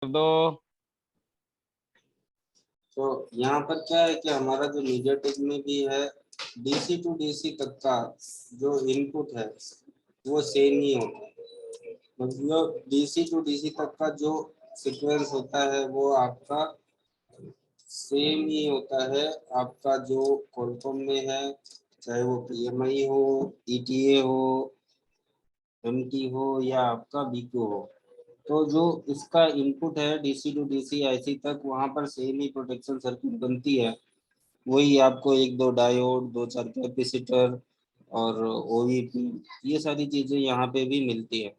दो। तो यहाँ पर क्या है कि हमारा जो मीडियाटेक में भी है, डीसी टू डीसी तक का जो इनपुट है वो सेम ही होता है। मतलब डीसी टू डीसी तक का जो सीक्वेंस होता है वो आपका सेम ही होता है। आपका जो क्वालकॉम में है, चाहे वो पीएमआई हो, ईटीए हो, एमटी हो या आपका बीक्यू हो, तो जो इसका इनपुट है डीसी टू डीसी आईसी तक, वहां पर सेम ही प्रोटेक्शन सर्किट बनती है। वही आपको एक दो डायोड, दो चार कैपेसिटर और ओवीपी, ये सारी चीजें यहाँ पे भी मिलती है।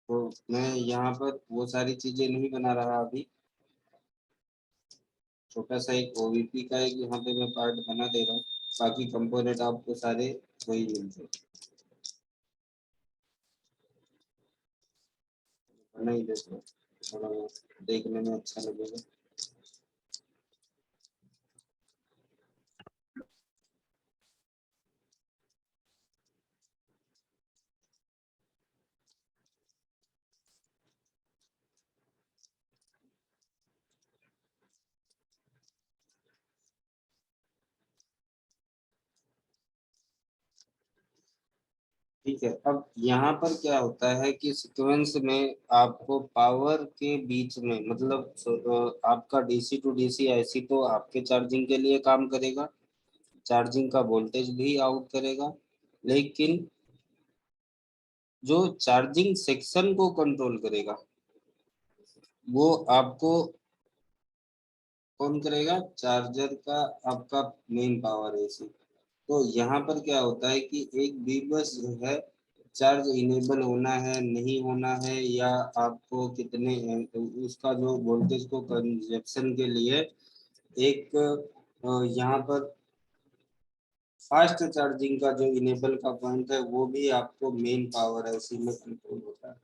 तो मैं यहाँ पर वो सारी चीजें नहीं बना रहा अभी, छोटा सा एक ओवीपी का एक यहाँ पे मैं पार्ट बना दे रहा हूँ। बाकी कंपोनेंट आपको सारे वही मिलते हैं, बना ही देते हैं, थोड़ा देखने में अच्छा लगेगा। ठीक है, अब यहाँ पर क्या होता है कि सीक्वेंस में आपको पावर के बीच में, मतलब आपका डीसी टू डीसी आईसी तो आपके चार्जिंग के लिए काम करेगा, चार्जिंग का वोल्टेज भी आउट करेगा, लेकिन जो चार्जिंग सेक्शन को कंट्रोल करेगा वो आपको कौन करेगा? चार्जर का आपका मेन पावर एसी। तो यहाँ पर क्या होता है कि एक भी बस जो है, चार्ज इनेबल होना है नहीं होना है, या आपको कितने उसका जो वोल्टेज को कंजप्शन के लिए एक यहाँ पर फास्ट चार्जिंग का जो इनेबल का पॉइंट है वो भी आपको मेन पावर एसी में कंट्रोल होता है,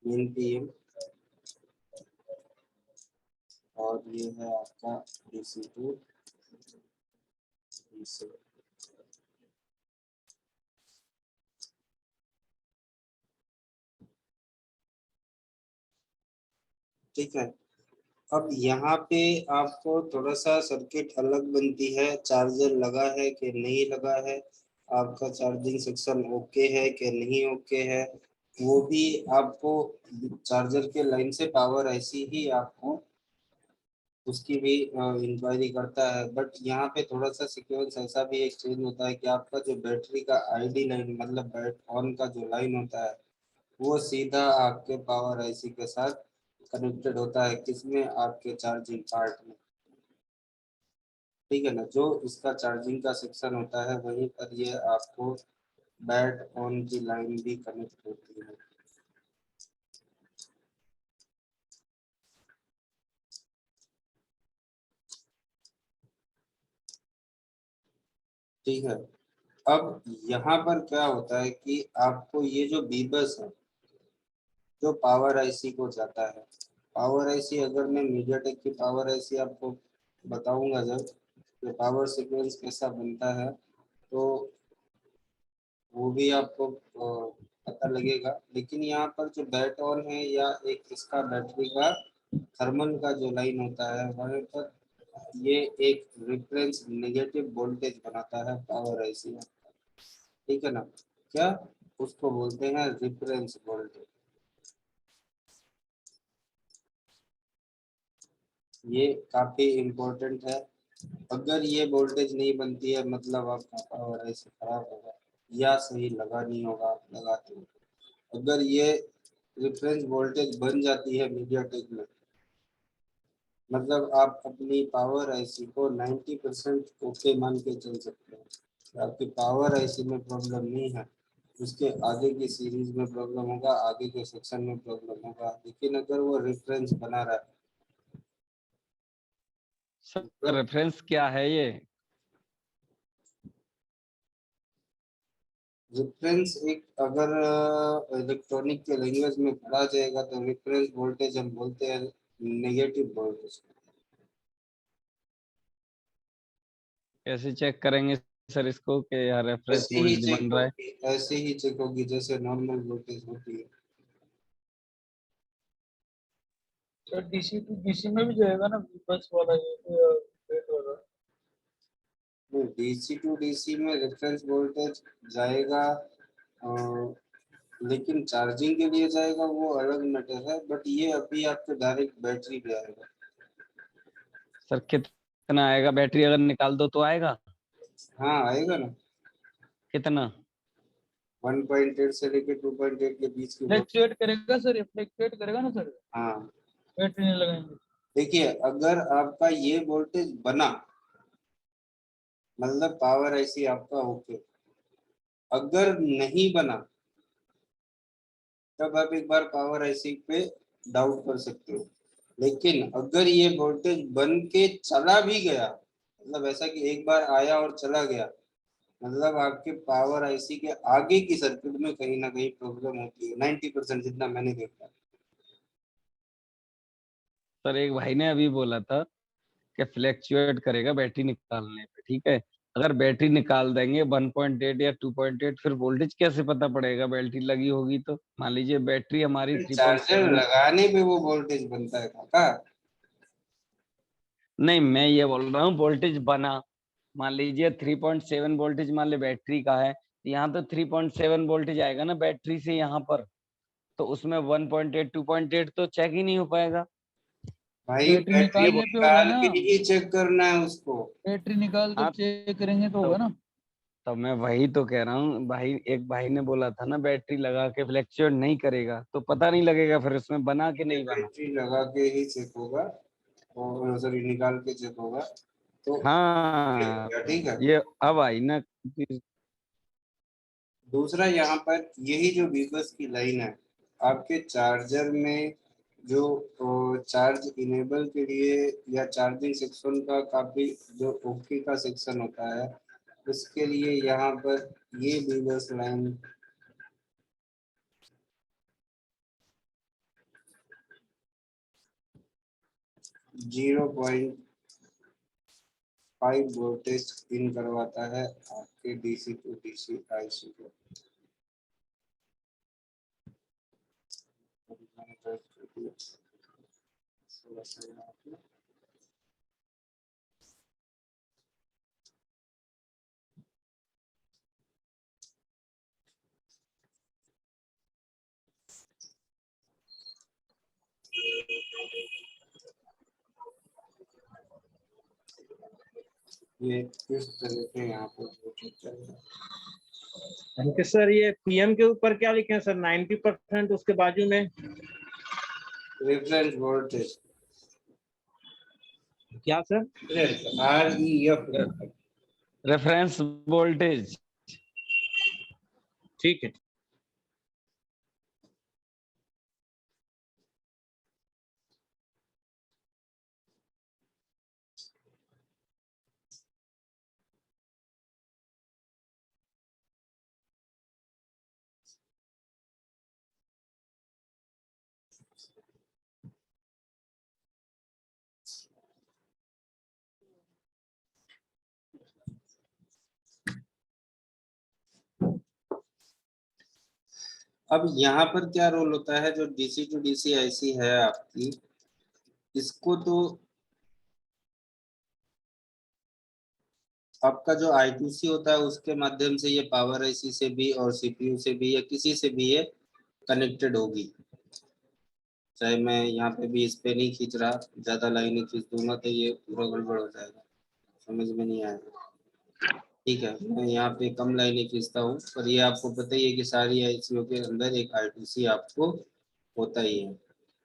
मेन पीएम। और ये है आपका डीसी टू डीसी। ठीक है, अब यहाँ पे आपको थोड़ा सा सर्किट अलग बनती है, चार्जर लगा है कि नहीं लगा है, आपका चार्जिंग सेक्शन ओके है कि नहीं ओके है, वो भी आपको चार्जर के लाइन से पावर ऐसी ही आपको उसकी भी इंक्वायरी करता है। बट यहाँ पे थोड़ा सा सीक्वेंस ऐसा भी एक चेंज होता है कि आपका जो बैटरी का आईडी लाइन, मतलब बैट ऑन का जो लाइन होता है, वो सीधा आपके पावर आईसी के साथ कनेक्टेड होता है, किसमें? आपके चार्जिंग पार्ट में। ठीक है ना, जो इसका चार्जिंग का सेक्शन होता है वहीं पर ये आपको बैट ऑन की लाइन भी कनेक्ट होती है। ठीक है, अब यहाँ पर क्या होता है कि आपको ये जो बीबस है जो पावर आईसी को जाता है, पावर आईसी अगर मैं मीडियाटेक की पावर आईसी आपको बताऊंगा जब, तो पावर सीक्वेंस कैसा बनता है, तो वो भी आपको पता लगेगा। लेकिन यहाँ पर जो बैट ऑन है या एक इसका बैटरी का थर्मल का जो लाइन होता है वहाँ पर ये एक रिफरेंस नेगेटिव वोल्टेज बनाता है पावर आईसी में। ठीक है ना, क्या उसको बोलते हैं? Reference voltage. ये काफी इम्पोर्टेंट है, अगर ये वोल्टेज नहीं बनती है मतलब आपका पावर आईसी खराब होगा या सही लगा नहीं होगा आप लगाते हो। अगर ये रेफरेंस वोल्टेज बन जाती है मीडियाटेक में, मतलब आप अपनी पावर आईसी को 90% ओके मान के चल सकते हैं कि आपकी पावर आईसी में प्रॉब्लम नहीं है, उसके आगे की सीरीज में प्रॉब्लम होगा, आगे के सेक्शन में प्रॉब्लम होगा। लेकिन अगर वो रेफरेंस बना रहा है, सर रेफरेंस क्या है ये? रेफरेंस एक अगर इलेक्ट्रॉनिक के लैंग्वेज में पढ़ा जाएगा तो रेफरेंस वोल्टेज हम बोलते हैं नेगेटिव वोल्टेज। कैसे चेक करेंगे सर इसको कि यहाँ रेफरेंस ऐसे ही वोल्टेज चेक बन रहा है? होगी, ऐसे ही चेक होगी जैसे नॉर्मल वोल्टेज होती है। तो डीसी टू डीसी में भी जाएगा ना बस वाला ये रेट वाला? डीसी टू डीसी में रेफरेंस वोल्टेज जाएगा, लेकिन चार्जिंग के लिए जाएगा वो अलग मैटर है, बट ये अभी आपके डायरेक्ट बैटरी पे आएगा। सर कितना आएगा? बैटरी अगर निकाल दो तो आएगा? हाँ आएगा ना, कितना? 1.8 से लेके 2.8 के बीच की वोल्ट। फ्लक्चुएट करेगा सर, ये फ्लक्चुएट करेगा ना सर, हाँ बैटरी नहीं लगाएंगे? देखिए, अगर आपका ये वोल्टेज बना मतलब पावर ऐसी आपका ओके, अगर नहीं बना तब आप एक बार पावर ऐसी पे डाउट कर सकते हो। लेकिन अगर ये वोल्टेज बन के चला भी गया, मतलब ऐसा कि एक बार आया और चला गया, मतलब आपके पावर आईसी के आगे की सर्किट में कहीं ना कहीं प्रॉब्लम होती है, 90% जितना मैंने देखा। सर एक भाई ने अभी बोला था कि फ्लैक्चुएट करेगा बैटरी निकालने पे, ठीक है। अगर बैटरी निकाल देंगे 1.8 या 2.8, फिर वोल्टेज कैसे पता पड़ेगा? बैटरी लगी होगी तो मान लीजिए बैटरी हमारी चार्जर 3.7। लगाने पे वो वोल्टेज बनता है काका। नहीं, मैं ये बोल रहा हूँ वोल्टेज बना, मान लीजिए 3.7 वोल्टेज मान ले बैटरी का है, तो यहाँ तो 3.7 वोल्टेज आएगा ना बैटरी से यहाँ पर, तो उसमें 1.8 2.8 तो चेक ही नहीं हो पाएगा। भाई बैटरी बैटरी ये निकालने पे होगा निकाल ना, के ही चेक करना है उसको। बैटरी निकाल कर हाँ, चेक करेंगे तो तो होगा ना। तो मैं वही तो कह रहा हूँ भाई, एक भाई ने बोला था ना बैटरी लगा के फ्लैक्चुएट नहीं करेगा तो पता नहीं लगेगा फिर उसमें बना के ये नहीं बना। बैटरी लगा के ही चेक होगा, और सॉरी निकाल के चेक होगा तो ये हो हाँ, गया, ठीक है। ये अब आई ना। दूसरा यहाँ पर यही जो बीबस की लाइन है आपके चार्जर में, जो चार्ज इनेबल के लिए या चार्जिंग सेक्शन का काफी जो ओके का सेक्शन होता है, उसके लिए यहाँ पर ये बीबस लाइन 0.5 वोल्टेज इन करवाता है आपके डीसी टू डीसी आईसी को। ये किस तरह से यहाँ पर वोल्टेज चल रहा है। अंकित सर, ये पीएम के ऊपर क्या लिखे हैं सर? 90%, उसके बाजू में रेफरेंस वोल्टेज क्या सर? REF। Reference voltage. ठीक है। अब यहाँ पर क्या रोल होता है, जो डीसी टू डीसी आईसी है आपकी, इसको तो आपका जो I2C होता है उसके माध्यम से ये पावर आईसी से भी और सीपीयू से भी या किसी से भी ये कनेक्टेड होगी। चाहे मैं यहाँ पे भी इस पे नहीं खींच रहा, ज्यादा लाइनें खींच दूंगा तो ये पूरा गड़बड़ हो जाएगा, समझ में नहीं आएगा। ठीक है, मैं यहाँ पे कम लाइनें खींचता हूँ, पर ये आपको पता ही है कि सारी आईसीओ के अंदर एक I2C आपको होता ही है।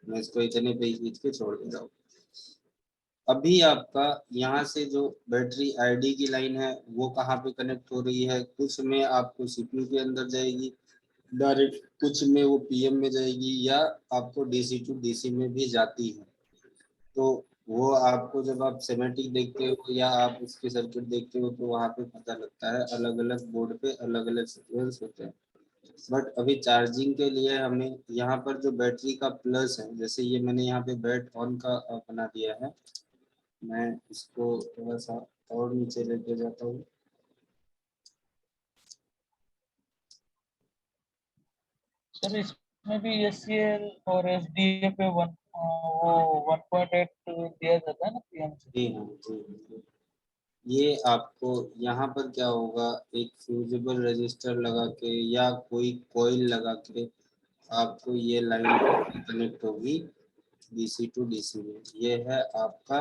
मैं इसको इतने पे ही खींच के छोड़ दे रहा हूँ। अभी आपका यहाँ से जो बैटरी आईडी की लाइन है वो कहाँ पे कनेक्ट हो रही है, कुछ में आपको सीपीयू के अंदर जाएगी डायरेक्ट, कुछ में वो पीएम में जाएगी, या आपको डीसी टू डीसी में भी जाती है। तो वो आपको जब आप सेमेटिक देखते हो या आप उसके सर्किट देखते हो तो वहाँ पे पता लगता है, अलग अलग बोर्ड पे अलग अलग सीक्वेंस होते हैं। बट अभी चार्जिंग के लिए हमें यहाँ पर जो बैटरी का प्लस है, जैसे ये मैंने यहाँ पे बैट ऑन का बना दिया है, मैं इसको थोड़ा सा और नीचे लेके जाता हूँ। सर इसमें भी एससीएल और एसडीए पे वो 1.8 दिया जाता है ना पीएम से। जी हाँ जी। ये आपको यहाँ पर क्या होगा, एक फ्यूजिबल रजिस्टर लगा के या कोई कॉइल लगा के आपको ये लाइन कनेक्ट होगी डीसी टू डीसी में। ये है आपका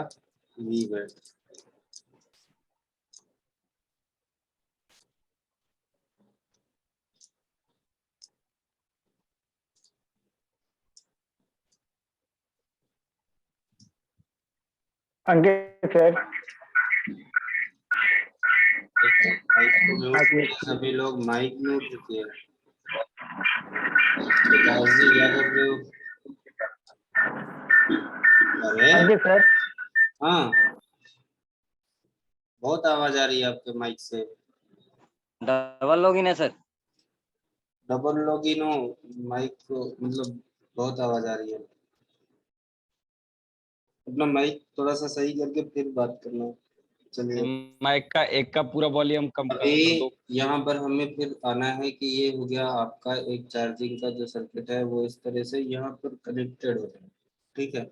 वीबैट। अंकित सर, माइक को म्यूट किए, सभी लोग माइक म्यूट किए। विकास जी क्या कर रहे हो? अरे अंकित सर, हाँ, बहुत आवाज आ रही है आपके माइक से। डबल लॉगिन है सर। डबल लॉगिन हो, माइक को मतलब बहुत आवाज आ रही है। अपना माइक थोड़ा सा सही करके फिर बात करना। चलिए, माइक का एक का पूरा वॉल्यूम कम कर अभी दो। यहाँ पर हमें फिर आना है कि ये हो गया आपका एक चार्जिंग का जो सर्किट है वो इस तरह से यहाँ पर कनेक्टेड हो जाए, ठीक है।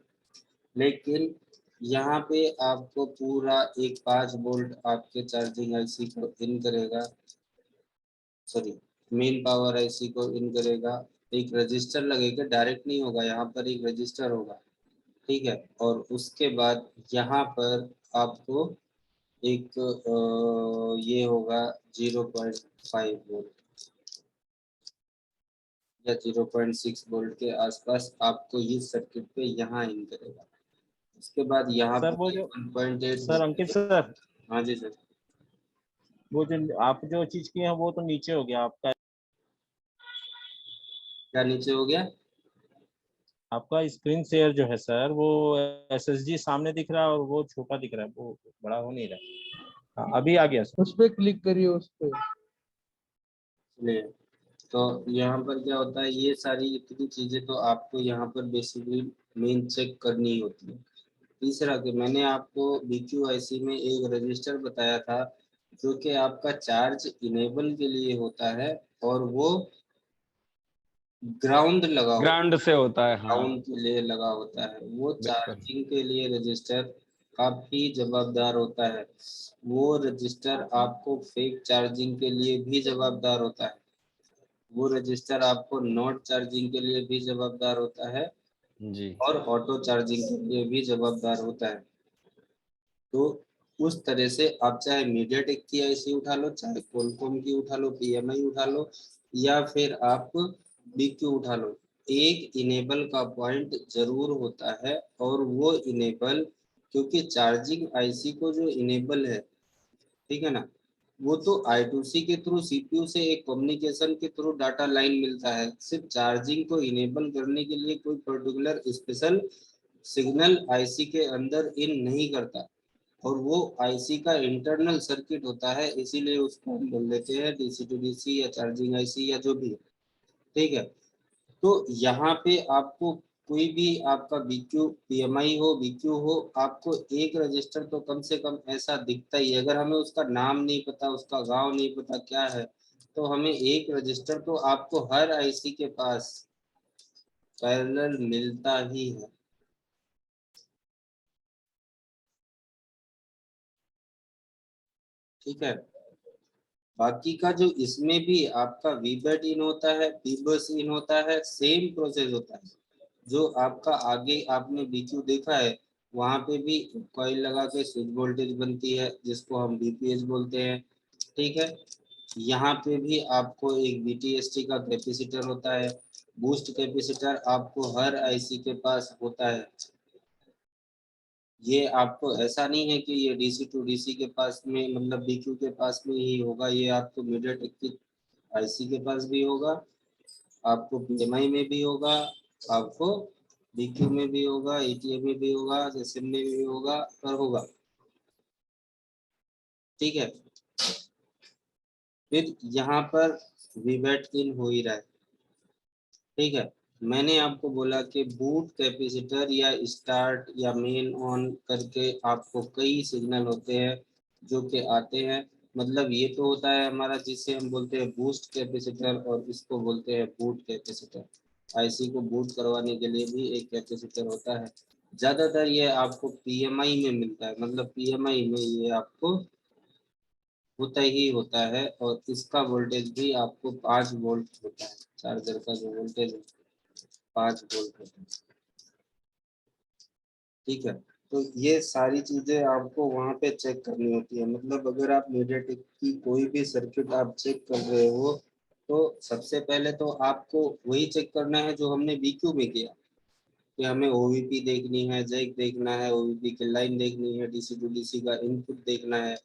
लेकिन यहाँ पे आपको पूरा एक 5 वोल्ट आपके चार्जिंग आईसी को इन करेगा, सॉरी मेन पावर आईसी को इन करेगा। एक रजिस्टर लगेगा, डायरेक्ट नहीं होगा, यहाँ पर एक रजिस्टर होगा, ठीक है। और उसके बाद यहाँ पर आपको एक ये होगा 0.5 वोल्ट या 0.6 वोल्ट के आसपास आपको ये सर्किट पे यहाँ इन करेगा। उसके बाद यहाँ सर वो पे जो 1.8। सर अंकित सर, हाँ जी सर। वो जो आप जो चीज किए हैं वो तो नीचे हो गया आपका। क्या नीचे हो गया? आपका स्क्रीन शेयर जो है सर, वो एसएसडी सामने दिख रहा है और वो छोटा दिख रहा है, वो बड़ा हो नहीं रहा। हाँ, अभी आ गया सर। उस पे क्लिक करिए उस पे। चलिए, तो यहाँ पर क्या होता है, ये सारी इतनी चीजें तो आपको यहाँ पर बेसिकली मेन चेक करनी होती है। तीसरा कि मैंने आपको BQIC में एक रजिस्टर बताया था जो कि आपका चार्ज इनेबल के लिए होता है और वो ग्राउंड लगा होता ग्राउंड से होता है, है, हाँ ग्राउंड के लिए लगा होता है। वो बिल्कुल। चार्जिंग के लिए रजिस्टर काफी जवाबदार होता है। वो रजिस्टर आपको फेक चार्जिंग के लिए भी जवाबदार होता है। वो रजिस्टर आपको नोट चार्जिंग के लिए भी जवाबदार होता है जी और ऑटो चार्जिंग के लिए भी जवाबदार होता है। तो उस तरह से आप चाहे मीडियाटेक की आईसी उठा लो, चाहे क्वालकॉम की उठा लो, PMI उठा लो, या फिर आप BQ उठा लो, एक इनेबल का पॉइंट जरूर होता है। और वो इनेबल, क्योंकि चार्जिंग आईसी को जो इनेबल है, ठीक है ना, वो तो I2C के थ्रू CPU से एक कम्युनिकेशन के थ्रू डाटा लाइन मिलता है। सिर्फ चार्जिंग को इनेबल करने के लिए कोई पर्टिकुलर स्पेशल सिग्नल आईसी के अंदर इन नहीं करता। और वो आईसी का इंटरनल सर्किट होता है, इसीलिए उसको हम बोल देते हैं डीसी टू डीसी या चार्जिंग आईसी या जो भी है, ठीक है। तो यहाँ पे आपको कोई भी आपका BQ PMI हो, BQ हो, आपको एक रजिस्टर तो कम से कम ऐसा दिखता ही है। अगर हमें उसका नाम नहीं पता, उसका गांव नहीं पता क्या है, तो हमें एक रजिस्टर तो आपको हर आईसी के पास पैरेलल मिलता ही है, ठीक है। बाकी का जो इसमें भी आपका वीबैट इन होता है, पीबस इन होता है, सेम प्रोसेस होता है। जो आपका आगे आपने BQ देखा है, वहां पे भी कॉइल लगा के स्विच वोल्टेज बनती है जिसको हम BPH बोलते हैं, ठीक है। यहाँ पे भी आपको एक BTST का कैपेसिटर होता है। बूस्ट कैपेसिटर आपको हर आईसी के पास होता है। ये आपको ऐसा नहीं है कि ये डीसी टू डीसी के पास में मतलब BQ के पास में ही होगा, ये आपको मीडियाटेक की आईसी के पास भी होगा, आपको PMI में भी होगा, आपको BQ में भी होगा, ATA में भी होगा, SM में भी होगा, पर होगा, ठीक है। फिर यहाँ पर वीबैट इन हो ही रहा है, ठीक है। मैंने आपको बोला कि बूट कैपेसिटर या स्टार्ट या मेन ऑन करके आपको कई सिग्नल होते हैं जो कि आते हैं। मतलब ये तो होता है हमारा जिसे हम बोलते हैं बूस्ट कैपेसिटर और इसको बोलते हैं बूट कैपेसिटर। आईसी को बूट करवाने के लिए भी एक कैपेसिटर होता है। ज्यादातर ये आपको पीएमआई में मिलता है, मतलब पीएमआई में ये आपको होता ही होता है। और इसका वोल्टेज भी आपको 5 वोल्ट होता है। चार्जर का जो वोल्टेज है 5 वोल्ट होता है। ठीक है, तो ये सारी चीजें आपको वहाँ पे चेक करनी होती है। मतलब अगर आप मीडियाटेक की कोई भी सर्किट आप चेक कर रहे हो तो सबसे पहले तो आपको वही चेक करना है जो हमने बीक्यू में किया, कि हमें ओवीपी देखनी है, जैक देखना है, ओवीपी की लाइन देखनी है, डीसी टू डीसी का इनपुट देखना है।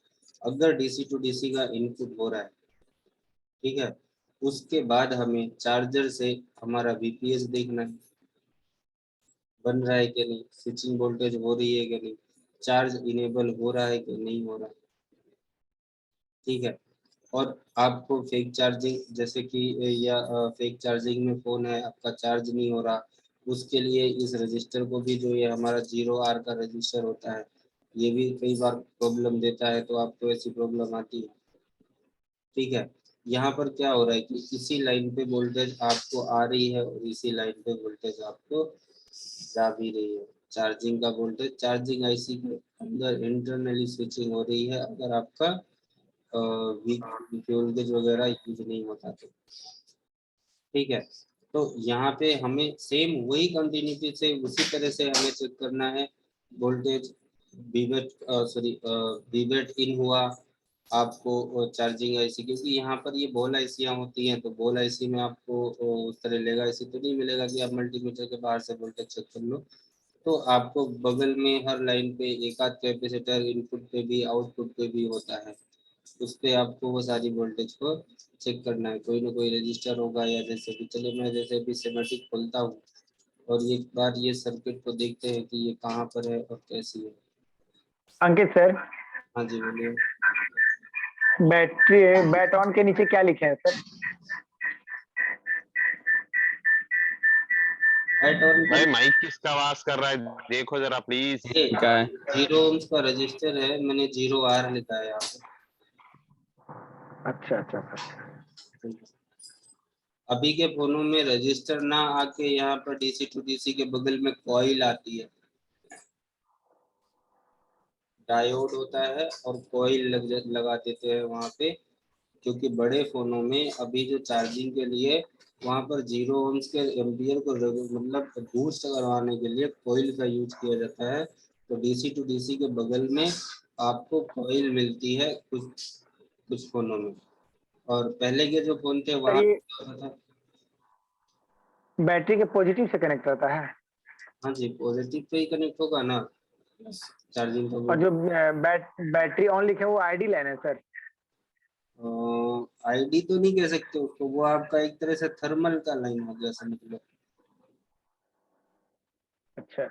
अगर डीसी टू डीसी का इनपुट हो रहा है, ठीक है, उसके बाद हमें चार्जर से हमारा वीपीएस देखना है, बन रहा है कि नहीं, स्विचिंग वोल्टेज हो रही है कि नहीं, चार्ज इनेबल हो रहा है कि नहीं हो रहा। ठीक है, और आपको फेक चार्जिंग जैसे कि या फेक चार्जिंग में फोन है आपका चार्ज नहीं हो रहा, उसके लिए इस रजिस्टर को भी, जो ये हमारा 0R का रजिस्टर होता है, ये भी कई बार प्रॉब्लम देता है, तो आपको ऐसी प्रॉब्लम आती है। ठीक है, यहाँ पर क्या हो रहा है कि इसी लाइन पे वोल्टेज आपको आ रही है और इसी लाइन पे वोल्टेज आपको जा भी रही है। चार्जिंग का वोल्टेज चार्जिंग आईसी के अंदर इंटरनली स्विचिंग हो रही है, अगर आपका वोल्टेज वगैरह यूज नहीं होता तो। ठीक है, तो यहाँ पे हमें सेम वही कंटिन्यूटी से उसी तरह से हमें चेक करना है। वोल्टेज बीवेट बीवेट इन हुआ आपको चार्जिंग आईसी, क्योंकि यहाँ पर ये बॉल आईसियाँ होती हैं, तो बॉल आईसी में आपको उस तरह लेगा ऐसी तो नहीं मिलेगा कि आप मल्टीमीटर के बाहर से वोल्टेज चेक कर लो। तो आपको बगल में हर लाइन पे एक आध कैपेसिटर इनपुट पे भी आउटपुट पे भी होता है, उस पे आपको वो सारी वोल्टेज को चेक करना है। कोई ना कोई रजिस्टर होगा, या जैसे कि चलिए मैं जैसे भी सिमेटिक खोलता हूँ और एक बार ये सर्किट को देखते हैं कि ये कहाँ पर है और कैसी है। अंकित सर, हाँ जी बोलिए। बैटरी बैट ऑन के नीचे क्या लिखे हैं सर? एट ऑन भाई माइक किसका आवाज कर रहा है, देखो जरा प्लीज। ये क्या है? 0 ohms का रजिस्टर है, मैंने 0R लिखा है यहाँ अच्छा अच्छा सर। पे। अभी के फोनों में रजिस्टर ना आके यहाँ पर डीसी टू डीसी के बगल में कॉइल आती है, डायोड होता है और कॉइल लगा देते हैं वहाँ पे। क्योंकि बड़े फोनों में अभी जो चार्जिंग के लिए वहाँ पर 0 ohms के एम्पियर को मतलब बूस्ट करवाने के लिए कॉइल का यूज किया जाता है। तो डीसी टू डीसी के बगल में आपको कॉइल मिलती है कुछ कुछ फोनों में। और पहले के जो फोन थे सर वहाँ ये क्या होता था। बैटरी के पॉजिटिव से कनेक्ट रहता है, हाँ जी, पॉजिटिव पे ही कनेक्ट होगा ना चार्जिंग का और वो। जो बैटरी ऑन लिखे हैं वो आईडी लाइन है सर? आईडी तो नहीं कह सकते उसको, वो आपका एक तरह से थर्मल का लाइन हो गया समझ लो। अच्छा।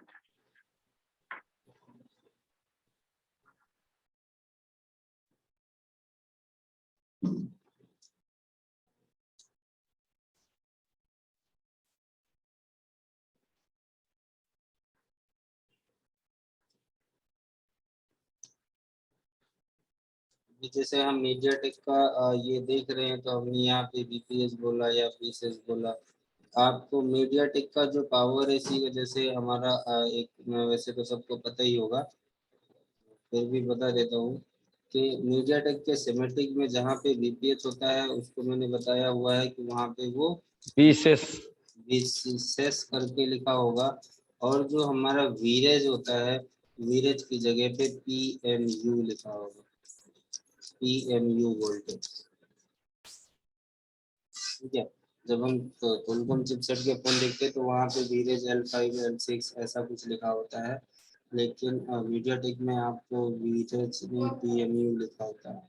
जैसे हम मीडियाटेक का ये देख रहे हैं, तो हमने यहाँ पे बीपीएस बोला या पीएसएस बोला। आपको मीडियाटेक का जो पावर है, इसी वजह से हमारा एक वैसे तो सबको पता ही होगा, फिर भी बता देता हूँ कि मीडियाटेक के सिमेटिक में जहाँ पे बीपीएस होता है उसको मैंने बताया हुआ है कि वहाँ पे वो पीसेस विशेष करके लिखा होगा। और जो हमारा वीरेज होता है, वीरेज की जगह पे पीएमयू लिखा होगा, पीएमयू वोल्टेज। ठीक है, जब हम कोलकॉम चिपसेट के फोन देखते हैं तो वहाँ पे वीरेज L5 L6 ऐसा कुछ लिखा होता है, लेकिन मीडियाटेक में आपको वीरेज नहीं पीएमयू लिखा होता है।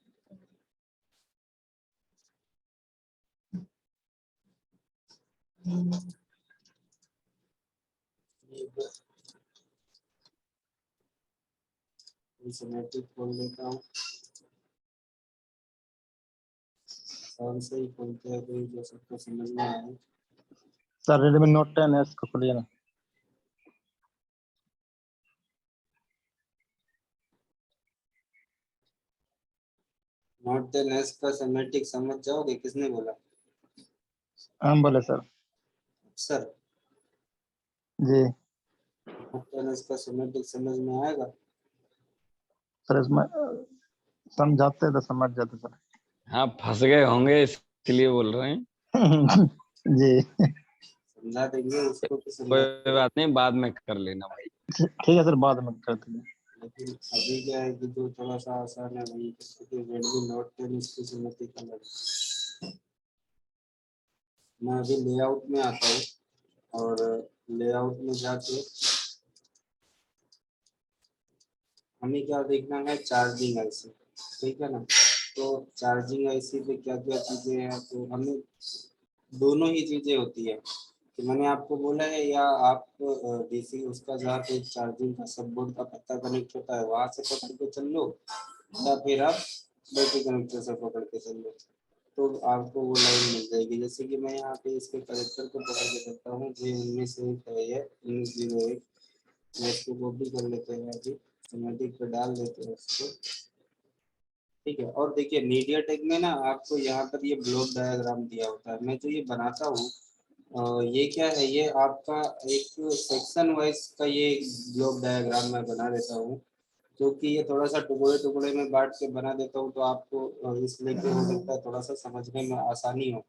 सिमेट्रिक खोल लेता हूँ और से ही खोलते हैं कोई जो सबको समझ में आए। सर रेडमी नोट 10 को खोलिए ना। नोट 10s का सिमेट्रिक समझ जाओगे? किसने बोला? हम बोले सर। सर, जी नोट 10s का सिमेट्रिक समझ में आएगा? सर, इसमें समझाते तो समझ जाते सर। हाँ, फंस गए होंगे इसलिए बोल रहे हैं। जी समझा देंगे उसको तो समझा कोई देंगे। बात नहीं, बाद में कर लेना भाई। ठीक है सर, बाद में करते हैं। लेकिन अभी क्या है कि जो थोड़ा सा आसान है वही रेडमी नोट 10 इसकी सिमेट्रिक अलग है। मैं अभी लेआउट में आता हूँ और लेआउट में जाके हमें क्या देखना है, चार्जिंग आईसी, ठीक है ना। तो चार्जिंग आईसी पे क्या क्या चीजें हैं, तो हमें दोनों ही चीजें होती है कि मैंने आपको बोला है, या आप डीसी उसका जहाँ पे चार्जिंग का सब बोर्ड का पत्ता कनेक्ट होता है वहां से पकड़ के चल लो, या फिर आप बैटरी कनेक्टर से पकड़ के चल लो, तो आपको वो लाइन मिल जाएगी। जैसे कि मैं यहाँ पे इसके कनेक्टर को पकड़ के चलता हूँ, जो 19 है, ये 1901, मैं इसको कॉपी कर लेते हैं, अभी सिमेट्रिक पे डाल देते हैं उसको, ठीक है। और देखिए मीडियाटेक में ना आपको यहाँ पर ये ब्लॉक डायग्राम दिया होता है, मैं जो ये बनाता हूँ ये क्या है, ये आपका एक सेक्शन वाइज का ये ब्लॉक डायग्राम मैं बना देता हूँ, क्योंकि ये थोड़ा सा टुकड़े टुकड़े में बांट के बना देता हूँ, तो आपको इसलिए क्या हो सकता है, थोड़ा सा समझने में आसानी हो।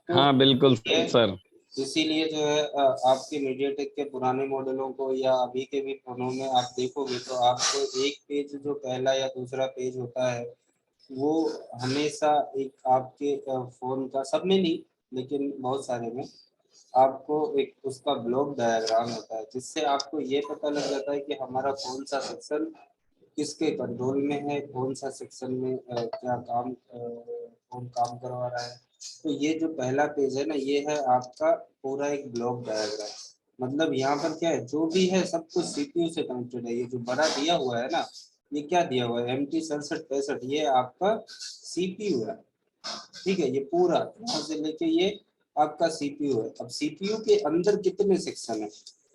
तो हाँ बिल्कुल ये सर। इसीलिए जो है आपके मीडियाटेक के पुराने मॉडलों को या अभी के भी फोनों में आप देखोगे तो आपको एक पेज जो पहला या दूसरा पेज होता है वो हमेशा एक आपके फोन का, सब में नहीं लेकिन बहुत सारे में, आपको एक उसका ब्लॉक डायग्राम होता है, जिससे आपको ये पता लग जाता है कि हमारा कौन सा सेक्शन किसके कंट्रोल में है, कौन सा सेक्शन में क्या काम कौन काम करवा रहा है। तो ये जो पहला पेज है ना, ये है आपका पूरा एक ब्लॉक डायग्राम। मतलब यहाँ पर क्या है, जो भी है सब कुछ सीपीयू से कनेक्टेड है। ये जो बड़ा दिया हुआ है ना, ये क्या दिया हुआ है, MT6765, ये आपका सीपीयू है, ठीक है। ये पूरा यहाँ से लेके ये आपका सीपीयू है। अब सीपीयू के अंदर कितने सेक्शन है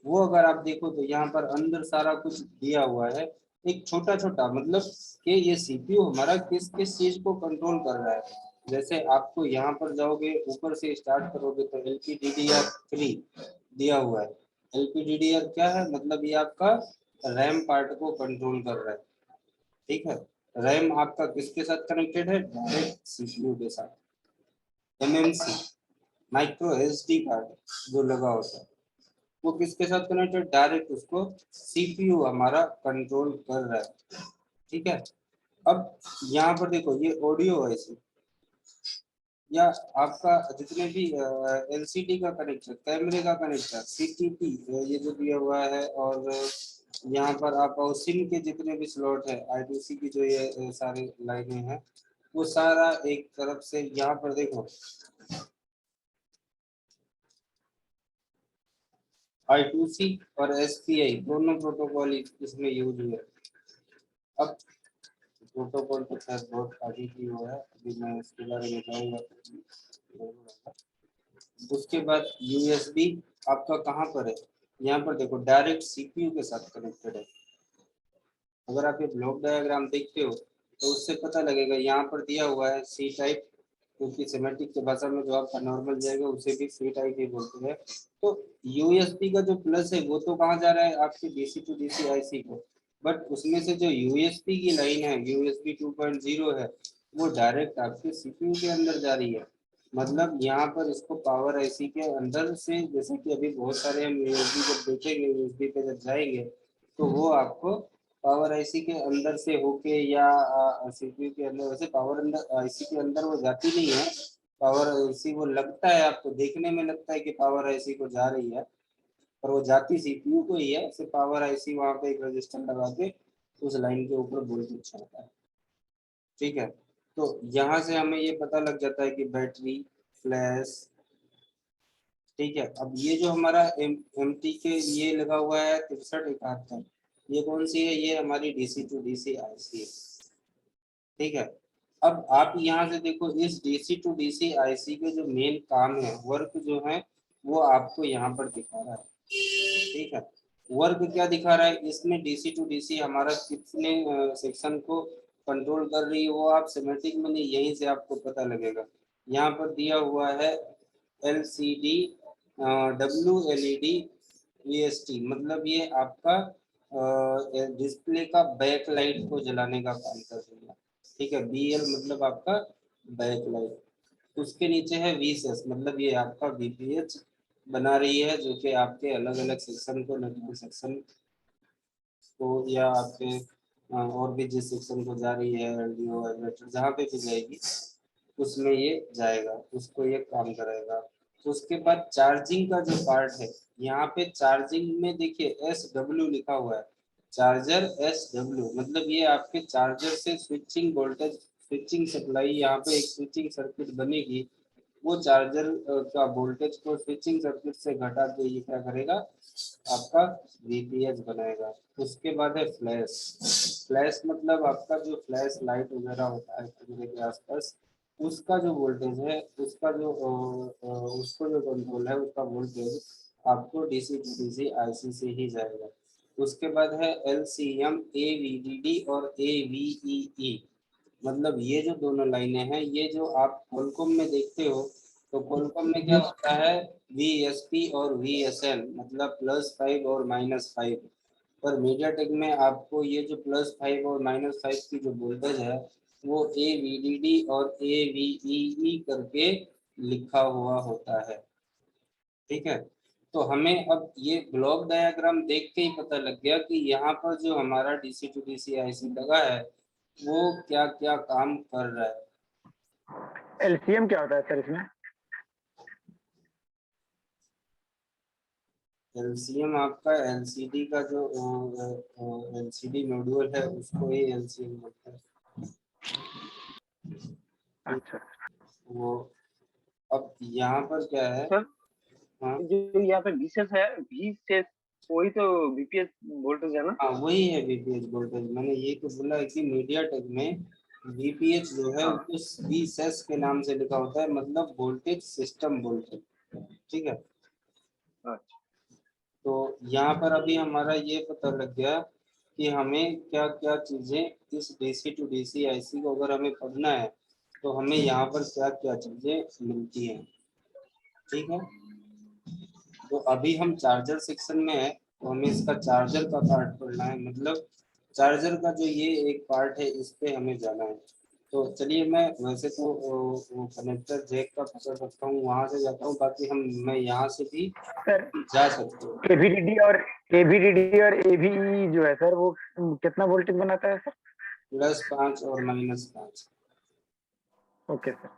वो अगर आप देखो तो यहाँ पर अंदर सारा कुछ दिया हुआ है, एक छोटा छोटा, मतलब कि ये सीपीयू हमारा किस किस चीज को कंट्रोल कर रहा है। जैसे आपको यहाँ पर जाओगे, ऊपर से स्टार्ट करोगे तो LPDDR3 दिया हुआ है। LPDDR क्या है, मतलब ये आपका रैम पार्ट को कंट्रोल कर रहा है, ठीक है। रैम आपका किसके साथ कनेक्टेड है, डायरेक्ट सीपीयू के साथ। MMC माइक्रो SD कार्ड जो लगा होता है वो किसके साथ कनेक्टेड, डायरेक्ट उसको सीपीयू हमारा कंट्रोल कर रहा है, ठीक है। अब यहाँ पर देखो, ये ऑडियो है इसी, या आपका जितने भी LCD का कनेक्टर, कैमरे का कनेक्टर, CTP ये जो दिया हुआ है, और यहाँ पर आप सिम के जितने भी स्लॉट है, I2C की जो ये सारे लाइनें हैं, वो सारा एक तरफ से यहाँ पर देखो, I2C और SPI दोनों प्रोटोकॉल इसमें यूज हुए। अब प्रोटोकॉल तो खैर बहुत आगे की हुआ है, अभी मैं इसके बारे में बताऊंगा। उसके बाद USB आपका कहाँ पर है, यहाँ पर देखो डायरेक्ट CPU के साथ कनेक्टेड है। अगर आप ये ब्लॉक डायग्राम देखते हो तो उससे पता लगेगा, यहाँ पर दिया हुआ है C टाइप, क्योंकि सिमेट्रिक की भाषा में जो आपका नॉर्मल जाएगा उसे भी C टाइप ही बोलते हैं। तो USB का जो प्लस है वो तो कहाँ जा रहा है, आपके DC to DC IC को, बट उसमें से जो USB की लाइन है, USB 2.0 है, वो डायरेक्ट आपके CPU के अंदर जा रही है। मतलब यहाँ पर इसको पावर IC के अंदर से, जैसे कि अभी बहुत सारे हम USB जब देखेंगे, USB पे जब जाएंगे तो वो आपको पावर आईसी के अंदर से होके या सीपीयू के अंदर, वैसे पावर अंदर आईसी के अंदर वो जाती नहीं है, पावर आईसी वो लगता है, आपको देखने में लगता है कि पावर आईसी को जा रही है, पर वो जाती सीपीयू को ही है। सिर्फ पावर आईसी वहाँ पे एक रजिस्टर लगा के उस लाइन के ऊपर वोल्टेज चलता है, ठीक है। तो यहाँ से हमें ये पता लग जाता है कि बैटरी, फ्लैश, ठीक है। अब ये जो हमारा MT के ये लगा हुआ है 6371, ये कौन सी है, ये हमारी DC to DC IC है, ठीक है। अब आप यहाँ से देखो, इस DC to DC IC के जो मेन काम है, वर्क जो है, वो आपको यहाँ पर दिखा रहा है, ठीक है। वर्क क्या दिखा रहा है इसमें, DC to DC हमारा कितने सेक्शन को कंट्रोल कर रही है वो आप सिमेटिक में नहीं, यहीं से आपको पता लगेगा। यहाँ पर दिया हुआ है LCD WLED VST, मतलब ये आपका डिस्प्ले का बैक लाइट को जलाने का काम कर रही है। ठीक है, BL मतलब आपका बैक लाइट। उसके नीचे है VSS, मतलब ये आपका VPH बना रही है, जो कि आपके अलग अलग सेक्शन को, नेटवर्क सेक्शन को या आपके और भी जिस सेक्शन को जा रही है, LDO वाइब्रेटर जहाँ पे भी जाएगी उसमें ये जाएगा, उसको ये काम करेगा। तो उसके बाद चार्जिंग का जो पार्ट है, यहाँ पे चार्जिंग में देखिए SW लिखा हुआ है, चार्जर SW, मतलब ये आपके चार्जर से स्विचिंग वोल्टेज, स्विचिंग सप्लाई, यहाँ पे एक स्विचिंग सर्किट बनेगी, वो चार्जर का वोल्टेज को स्विचिंग सर्किट से घटा के ये क्या करेगा, आपका VPH बनाएगा। उसके बाद है फ्लैश। फ्लैश मतलब आपका जो फ्लैश लाइट वगैरह होता है कैमरे के आसपास, उसका जो वोल्टेज है, उसका जो उसको जो कंट्रोल है, उसका वोल्टेज आपको DC to DC IC से ही जाएगा। उसके बाद है LCM AVDD और AVEE, मतलब ये जो दोनों लाइनें हैं, ये जो आप क्वालकॉम में देखते हो, तो क्वालकॉम में क्या होता है VSP और VSL, मतलब +5 और -5, पर मीडियाटेक में आपको ये जो +5 और -5 की जो वोल्टेज है वो AVDD और AVEE करके लिखा हुआ होता है। ठीक है, तो हमें अब ये ब्लॉक डायग्राम देख के ही पता लग गया कि यहाँ पर जो हमारा DC to DC IC लगा है वो क्या क्या काम कर रहा है। LCM क्या होता है सर इसमें? LCM आपका LCD का जो LCD मॉड्यूल है उसको ही LCM बोलते हैं। अच्छा वो अब यहाँ पर क्या है, सर हाँ जो यहाँ पे VSS है, VSS वही तो VPS वोल्टेज है ना? हाँ वही है VPH वोल्टेज। मैंने ये तो बोला है कि मीडियाटेक में VPH जो है वो VSS के नाम से लिखा होता है, मतलब वोल्टेज सिस्टम वोल्टेज। ठीक है, अच्छा तो यहाँ पर अभी हमारा ये पता लग गया कि हमें क्या क्या चीजें इस DC to DC IC को अगर हमें पढ़ना है तो हमें यहाँ पर क्या क्या चीजें मिलती हैं। ठीक है, तो अभी हम चार्जर सेक्शन में है, तो हमें इसका चार्जर का पार्ट पढ़ना है, मतलब चार्जर का जो ये एक पार्ट है इस पे हमें जाना है। तो चलिए, मैं वैसे तो वो कनेक्टर जैक का पकड़ सकता हूँ, वहां से जाता हूँ, बाकी मैं यहाँ से भी सर, जा सकते हो। AVDD और AVE जो है सर वो कितना वोल्टेज बनाता है सर? +5 और -5। Okay sir.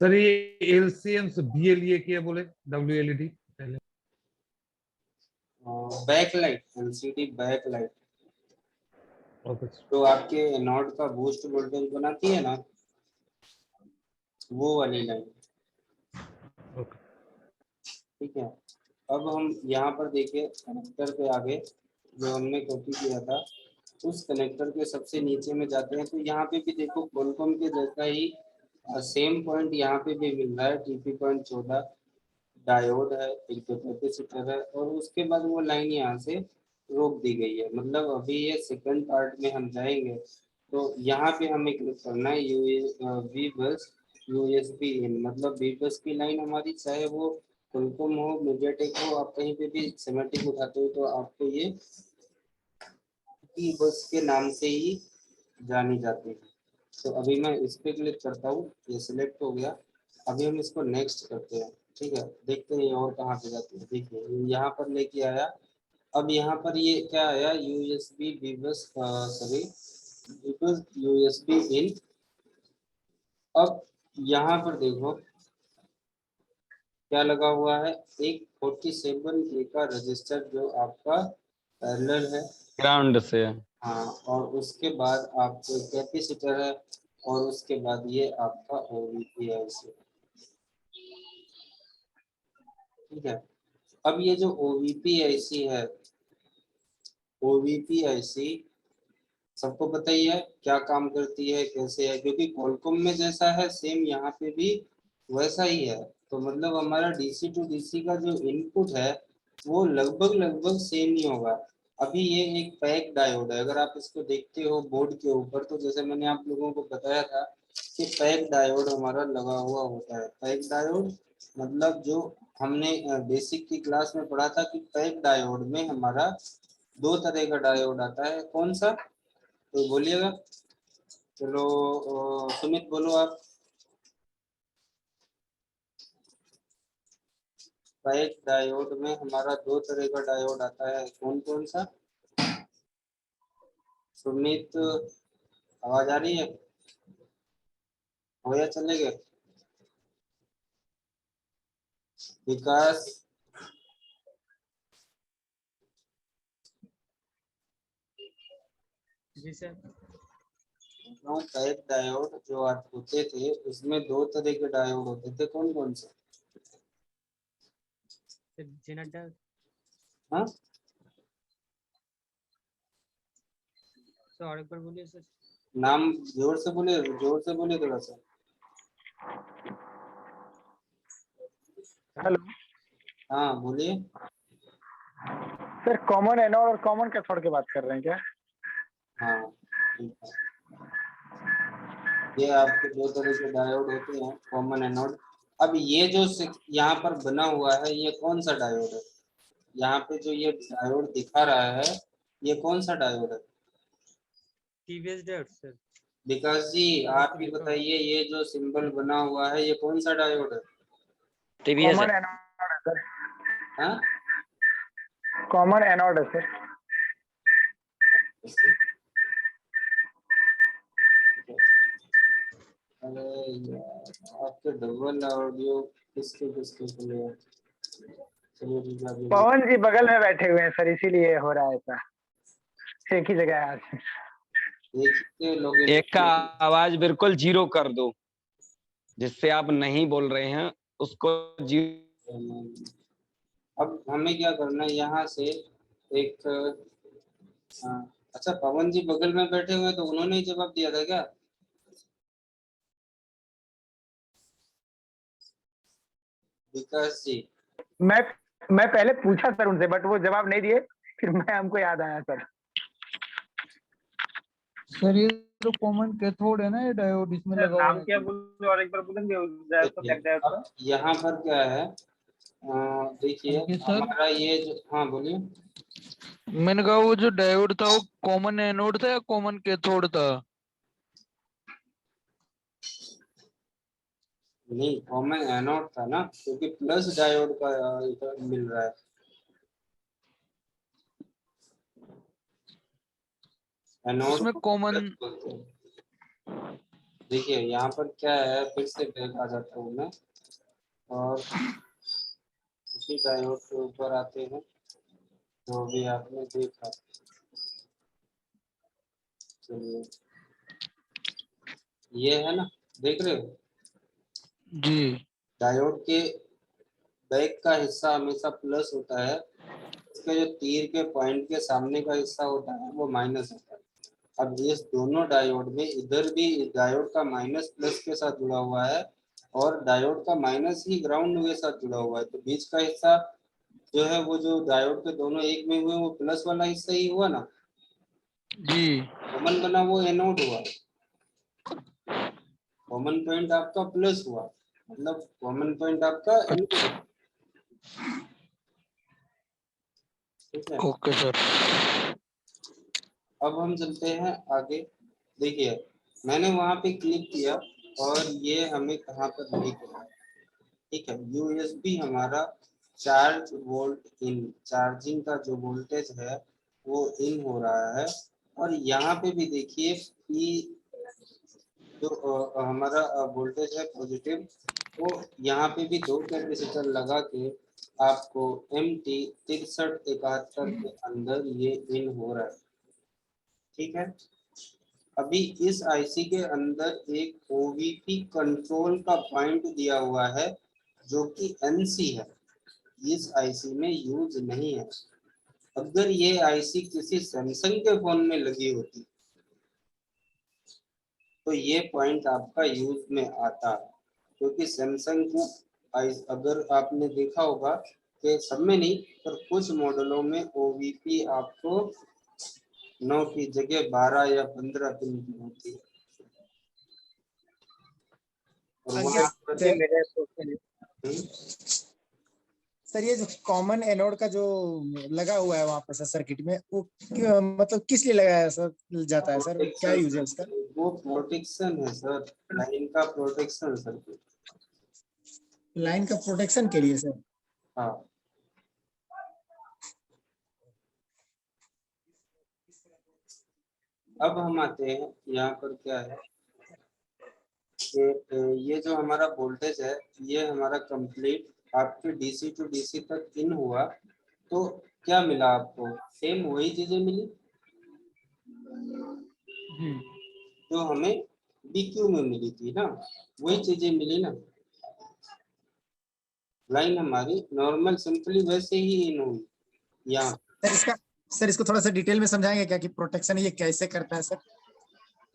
सर ये LCM से BLE क्या बोले, WLED पहले? Back light, LCD back light, okay जो आपके नॉट का बूस्ट वोल्टेज बनाती है ना, वो वाली लाइन। ओके। ठीक है, अब हम यहाँ पर देखिए कनेक्टर पे आगे जो हमने कॉपी किया था उस कनेक्टर के सबसे नीचे में जाते हैं, तो यहाँ पे भी देखो क्वालकॉम के जैसा ही सेम पॉइंट यहाँ पे भी मिल रहा है, TP.14 डायोड है, एक कैपेसिटर है, और उसके बाद वो लाइन यहाँ से रोक दी गई है। मतलब अभी ये सेकंड पार्ट में हम जाएंगे, तो यहाँ पे हमें क्लिक करना है V बस USB इन, मतलब V बस की लाइन हमारी, चाहे वो क्वालकॉम हो, मीडियाटेक हो, आप कहीं पे भी सिमेटिक उठाते हो तो आपको ये V बस के नाम से ही जानी जाती है। तो अभी मैं इस पे क्लिक करता हूँ, ये सिलेक्ट हो गया। अभी हम इसको नेक्स्ट करते हैं। ठीक है, देखते हैं और कहाँ पे जाते हैं। देखिए यहाँ पर लेके आया, अब यहाँ पर ये क्या आया, USB VBUS sorry VBUS USB इन। अब यहाँ पर देखो क्या लगा हुआ है, एक 47K का रजिस्टर जो आपका पैरेलल है ग्राउंड से। हाँ, और उसके बाद आपको कैपेसिटर है, और उसके बाद ये आपका OVPIC। ठीक है, अब ये जो OVPIC है, OVPIC सबको पता ही है क्या काम करती है, कैसे है, क्योंकि क्वालकॉम में जैसा है सेम यहाँ पे भी वैसा ही है। तो मतलब हमारा DC to DC का जो इनपुट है वो लगभग लगभग सेम ही होगा। अभी ये एक पैक डायोड है, अगर आप इसको देखते हो बोर्ड के ऊपर, तो जैसे मैंने आप लोगों को बताया था कि पैक डायोड हमारा लगा हुआ होता है। पैक डायोड मतलब जो हमने बेसिक की क्लास में पढ़ा था कि पैक डायोड में हमारा दो तरह का डायोड आता है। कौन सा, तो बोलिएगा। चलो सुमित बोलो आप। पैक डायोड में हमारा दो तरह का डायोड आता है, कौन कौन सा? सुमित, आवाज आ रही है? हो या चले गए? विकास, जी सर। पैक डायोड जो आप होते थे उसमें दो तरह के डायोड होते थे, कौन कौन से? हाँ सर एक बार बोलिए सर। नाम जोर से बोले, जोर से बोले थोड़ा सा। हेलो हाँ बोलिए। सर, कॉमन एनोड और कॉमन कैथोड की बात कर रहे हैं क्या? हाँ ठीक है। ये आपके दो तरह के डायोड होते हैं, कॉमन एनोड। अब ये जो यहाँ पर बना हुआ है ये कौन सा डायोड है? यहाँ पे जो ये डायोड दिखा रहा है ये कौन सा डायोड है? TVS diode sir. Vikas ji आप ही बताइए, ये जो सिंबल बना हुआ है ये कौन सा डायोड है? टीवीएस कॉमन है। एनोड है सर, हाँ कॉमन एनोड है सर। अरे यार आपके डबल ऑडियो किसके किसके खुले हैं? चलिए ठीक है, अभी पवन जी बगल में बैठे हुए हैं सर, इसीलिए हो रहा है ऐसा। एक ही जगह है आज। देखिए लोग एक का आवाज बिल्कुल जीरो कर दो, जिससे आप नहीं बोल रहे हैं उसको जीरो। अब हमें क्या करना है, यहाँ से एक अच्छा पवन जी बगल में बैठे हुए हैं तो उन्होंने ही जवाब दिया था क्या? विकास जी मैं मैं पहले पूछा सर उनसे, बट वो जवाब नहीं दिए, फिर मैं हमको याद आया सर। सर ये तो कॉमन कैथोड है ना, ये डायोड इसमें लगा हुआ नाम है। क्या बोले और एक बार बोलेंगे उस डायोड का, ब्लैक डायोड का? अब यहाँ पर क्या है, देखिए देखिए सर, हमारा ये जो, हाँ बोलिए। मैंने कहा वो जो डायोड था वो कॉमन एनोड था या कॉमन कैथोड था? नहीं कॉमन एनोड था ना, क्योंकि प्लस डायोड का मिल रहा है। एनोड उसमें को कॉमन प्लस बोलते हैं। देखिए यहाँ पर क्या है, फिर से बैक आ जाता हूँ मैं और उसी डायोड के ऊपर आते हैं जो भी आपने देखा। चलिए ये है ना, देख रहे हो जी। डायोड के बैक का हिस्सा हमेशा प्लस होता है, इसके जो तीर के पॉइंट के सामने का हिस्सा होता है वो माइनस होता है। अब इस दोनों डायोड में इधर भी डायोड का माइनस प्लस के साथ जुड़ा हुआ है और डायोड का माइनस ही ग्राउंड के साथ जुड़ा हुआ है, तो बीच का हिस्सा जो है वो जो डायोड के दोनों एक में हुए वो प्लस वाला हिस्सा ही हुआ ना। जी। कॉमन बना वो एनोड हुआ, कॉमन पॉइंट आपका प्लस हुआ, मतलब कॉमन पॉइंट आपका एनोड हुआ। ठीक है, ओके सर। अब हम चलते हैं आगे। देखिए मैंने वहां पे क्लिक किया और ये हमें कहाँ पर लिख रहा है, ठीक है। यूएसबी हमारा चार्ज वोल्ट इन, चार्जिंग का जो वोल्टेज है वो इन हो रहा है। और यहाँ पे भी देखिए कि जो हमारा वोल्टेज है पॉजिटिव, तो यहाँ पे भी दो कैपेसिटर लगा के आपको MT 6371 के अंदर ये इन हो रहा है। ठीक है, अभी इस आईसी के अंदर एक ओवीपी कंट्रोल का पॉइंट दिया हुआ है जो कि एनसी है, इस आईसी में यूज नहीं है। अगर ये आईसी किसी सैमसंग के फोन में लगी होती तो ये पॉइंट आपका यूज में आता है, क्योंकि सैमसंग को अगर आपने देखा होगा के सब में नहीं पर कुछ मॉडलों में ओवीपी आपको 9 की जगह 12 या 15 पिन की होती है। और वहाँ पर मेरा क्वेश्चन है सर, ये जो कॉमन एनोड का जो लगा हुआ है वहाँ पे सर सर्किट में, वो मतलब किस लिए लगाया सर जाता है सर, क्या यूज है उसका? वो प्रोटेक्शन है सर, लाइन का प्रोटेक्शन सर्किट। लाइन का प्रोटेक्शन के लिए सर? हाँ। अब हम आते हैं यहाँ पर क्या है कि ये जो हमारा वोल्टेज है ये हमारा कंप्लीट आपके डीसी टू डीसी तक इन हुआ, तो क्या मिला आपको? सेम वही चीजें मिली जो हमें बीक्यू में मिली थी ना, वही चीजें मिली ना। लाइन हमारी नॉर्मल सिंपली वैसे ही इन हुई यहाँ। सर इसको थोड़ा सा डिटेल में समझाएंगे क्या कि प्रोटेक्शन ये कैसे करता है सर?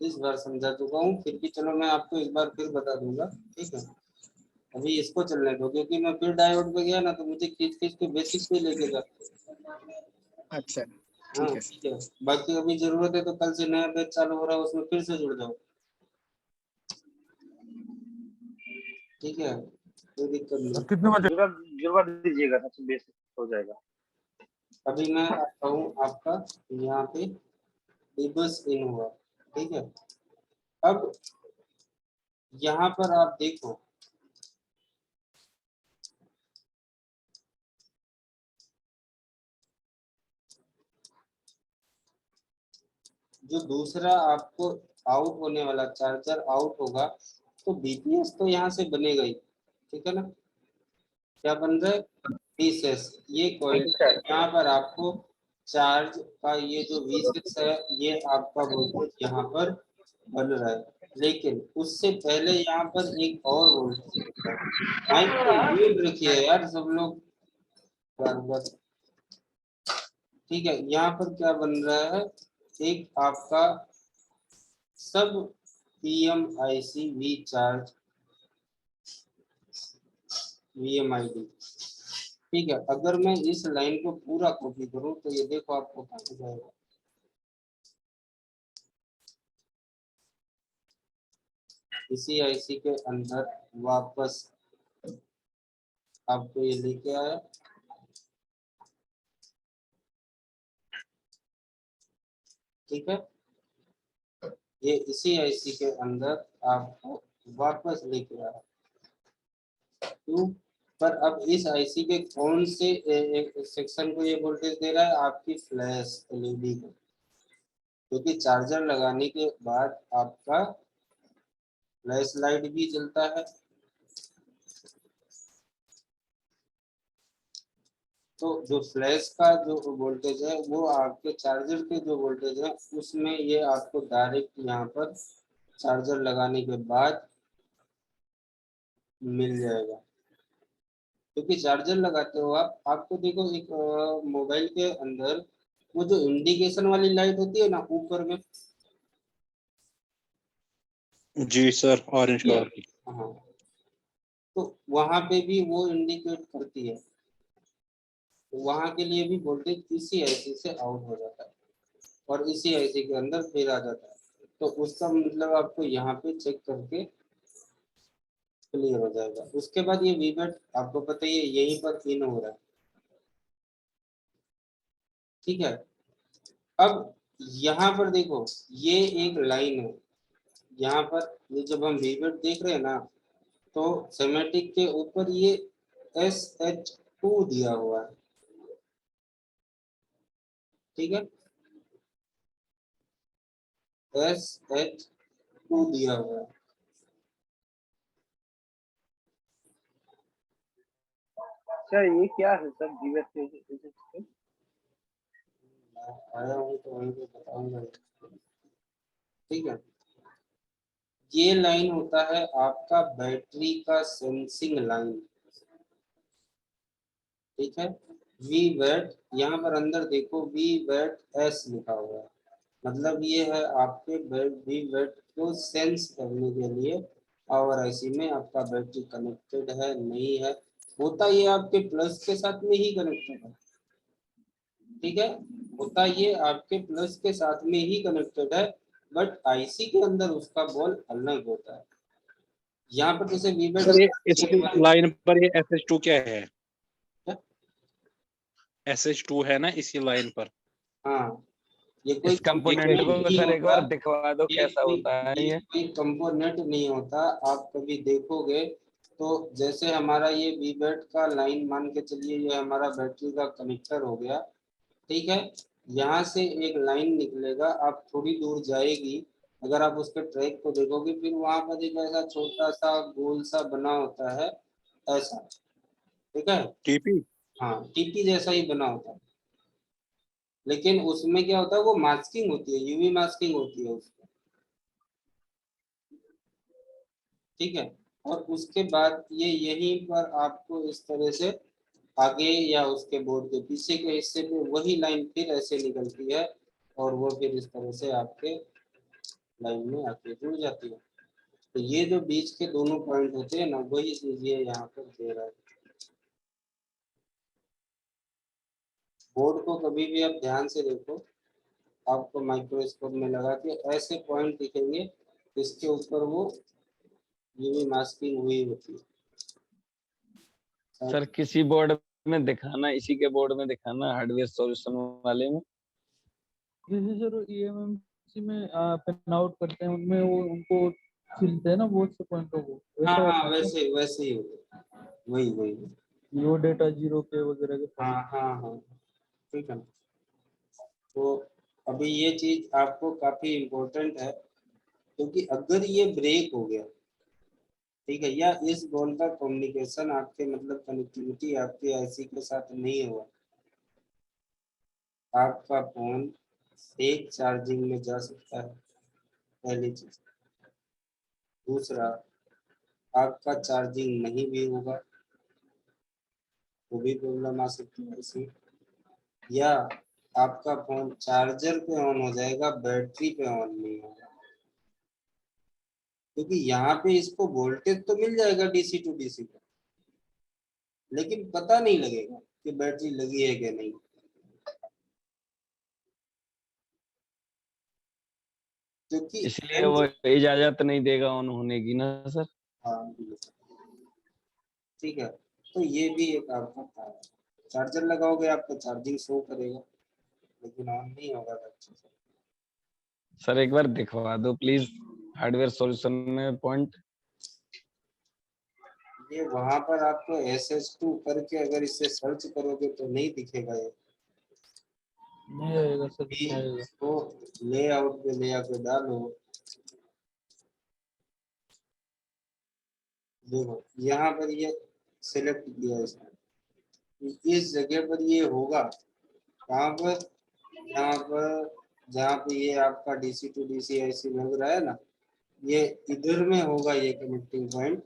इस बार समझा चुका हूँ, फिर भी चलो मैं आपको इस बार फिर बता दूंगा, ठीक है। अभी इसको चलने दो, क्योंकि मैं फिर डायोड पे गया ना तो मुझे खींच खींच के बेसिक पे लेके जाते। अच्छा हाँ ठीक है, बाकी अभी जरूरत है तो कल से नया बैच चालू हो रहा है उसमें फिर से जुड़ जाओ, ठीक है, कोई दिक्कत नहीं। कितने बजे? जुड़वा दीजिएगा तो बेसिक हो जाएगा। अभी मैं आता हूँ आपका यहाँ पे बस इन हुआ, ठीक है। अब यहाँ पर आप देखो जो दूसरा आपको आउट होने वाला चार्जर आउट होगा तो बीपीएस तो यहाँ से बनेगा ही, ठीक है ना। क्या बन रहा है? बीएसएस। ये कॉइल यहाँ पर आपको चार्ज का ये जो V6 है ये आपका वोल्टेज यहाँ पर बन रहा है, लेकिन उससे पहले यहाँ पर एक और वोल्टेज माइक को म्यूट रखिए यार सब लोग बस, ठीक है। यहाँ पर क्या बन रहा है, एक आपका सब PMIC V चार्ज VMID, ठीक है। अगर मैं इस लाइन को पूरा कॉपी करूं तो ये देखो आपको कहाँ जाएगा, इसी आईसी के अंदर वापस आपको ये लेके आया, ठीक है। ये इसी आईसी के अंदर आपको वापस लेके आया, क्यों? पर अब इस आईसी के कौन से सेक्शन को ये वोल्टेज दे रहा है? आपकी फ्लैश एलईडी को, क्योंकि चार्जर लगाने के बाद आपका फ्लैश लाइट भी जलता है। तो जो फ्लैश का जो वोल्टेज है वो आपके चार्जर के जो वोल्टेज है उसमें ये आपको डायरेक्ट यहाँ पर चार्जर लगाने के बाद मिल जाएगा, क्योंकि चार्जर लगाते हो आप, आपको देखो एक मोबाइल के अंदर वो जो इंडिकेशन वाली लाइट होती है ना ऊपर में, जी सर, ऑरेंज कलर की। हाँ, तो वहां पे भी वो इंडिकेट करती है, तो वहां के लिए भी वोल्टेज इसी आईसी से आउट हो जाता है और इसी आईसी के अंदर फिर आ जाता है। तो उसका मतलब आपको यहाँ पे चेक करके क्लियर हो जाएगा। उसके बाद ये वीबेट आपको पता ही है यहीं पर इन हो रहा है, ठीक है। अब यहाँ पर देखो ये एक लाइन है, यहाँ पर ये जब हम वीबेट देख रहे हैं ना तो सेमेटिक के ऊपर ये SH2 दिया हुआ है, ठीक है, SH2 दिया हुआ है। सर ये क्या है सर? आया हूँ तो वहीं पे बताऊंगा, ठीक है। ये लाइन होता है आपका बैटरी का सेंसिंग लाइन, ठीक है। वी वेट यहाँ पर अंदर देखो वी वेट एस लिखा हुआ है, मतलब ये है आपके वी वेट को सेंस करने के लिए पावर आईसी में आपका बैटरी कनेक्टेड है नहीं है होता ये आपके प्लस के साथ में ही कनेक्टेड है, ठीक है, होता ये आपके प्लस के साथ में ही कनेक्टेड है, बट आईसी के अंदर उसका बॉल अलग होता है। यहाँ पर जैसे सर ये इस वीबेट लाइन पर ये SH2 क्या है? SH2 है ना इसी लाइन पर। हाँ, ये कोई इस कंपोनेंट को नहीं सर एक होता, बार दिखवा दो कैसा होता है ये ये। कोई कंपोनेंट नहीं होता। आप कभी देखोगे तो जैसे हमारा ये वीबेट का लाइन मान के चलिए, ये हमारा बैटरी का कनेक्टर हो गया, ठीक है, यहाँ से एक लाइन निकलेगा, आप थोड़ी दूर जाएगी, अगर आप उसके ट्रैक को देखोगे, फिर वहां पर एक ऐसा छोटा सा गोल सा बना होता है ऐसा, ठीक है, टीपी। हाँ टीपी जैसा ही बना होता है, लेकिन उसमें क्या होता है, वो मास्किंग होती है, यूवी मास्किंग होती है उसमें, ठीक है। और उसके बाद ये यहीं पर आपको इस तरह से आगे या उसके बोर्ड के पीछे के हिस्से पे वही लाइन फिर ऐसे निकलती है, और वो फिर इस तरह से आपके लाइन में आके जुड़ जाती है। तो ये जो बीच के दोनों पॉइंट होते हैं ना, वही चीज ये यहाँ पर दे रहा है। बोर्ड को कभी भी आप ध्यान से देखो, आपको माइक्रोस्कोप में लगा के ऐसे पॉइंट दिखेंगे, इसके ऊपर वो यूवी मास्किंग हुई होती है। सर किसी बोर्ड में दिखाना, इसी के बोर्ड में दिखाना, हार्डवेयर सॉल्यूशन वाले में। जैसे सर EMMC में पिन आउट करते हैं, उनमें वो उनको छिलते हैं ना बहुत से पॉइंटों को, हाँ वैसा हाँ, होता है वैसे वैसे ही होता है, वही वही। वो डेटा 0 के वगैरह के हाँ हाँ हाँ, ठीक है ना। तो अभी ये चीज आपको काफी इम्पोर्टेंट है, क्योंकि अगर ये ब्रेक हो गया, ठीक है, या इस बॉल का कम्युनिकेशन आपके मतलब कनेक्टिविटी आपके आईसी के साथ नहीं हुआ, आपका फोन फेक चार्जिंग में जा सकता है, पहली चीज। दूसरा, आपका चार्जिंग नहीं भी होगा, वो भी प्रॉब्लम आ सकती है इसमें। या आपका फोन चार्जर पे ऑन हो जाएगा, बैटरी पे ऑन नहीं होगा, क्योंकि यहाँ पे इसको वोल्टेज तो मिल जाएगा डीसी टू डीसी का, लेकिन पता नहीं लगेगा कि बैटरी लगी है कि नहीं, क्योंकि इसलिए वो इजाजत नहीं देगा ऑन होने की ना सर। हाँ, ठीक है। तो ये भी एक आपका था, चार्जर लगाओगे आपका चार्जिंग शो करेगा, लेकिन ऑन नहीं होगा बैटरी से। सर एक बार दिखवा दो प्लीज हार्डवेयर सॉल्यूशन में पॉइंट। ये वहां पर आपको SS2 करके अगर इसे सर्च करोगे तो नहीं दिखेगा ये, नहीं आएगा सर, भी नहीं आएगा। इसको लेआउट पे ले आके डालो, देखो यहाँ पर ये सिलेक्ट किया इसने, इस जगह पर ये होगा कहाँ पर, यहाँ पर जहाँ पे ये आपका डीसी टू डीसी आईसी लग रहा है ना, ये इधर में होगा ये connecting point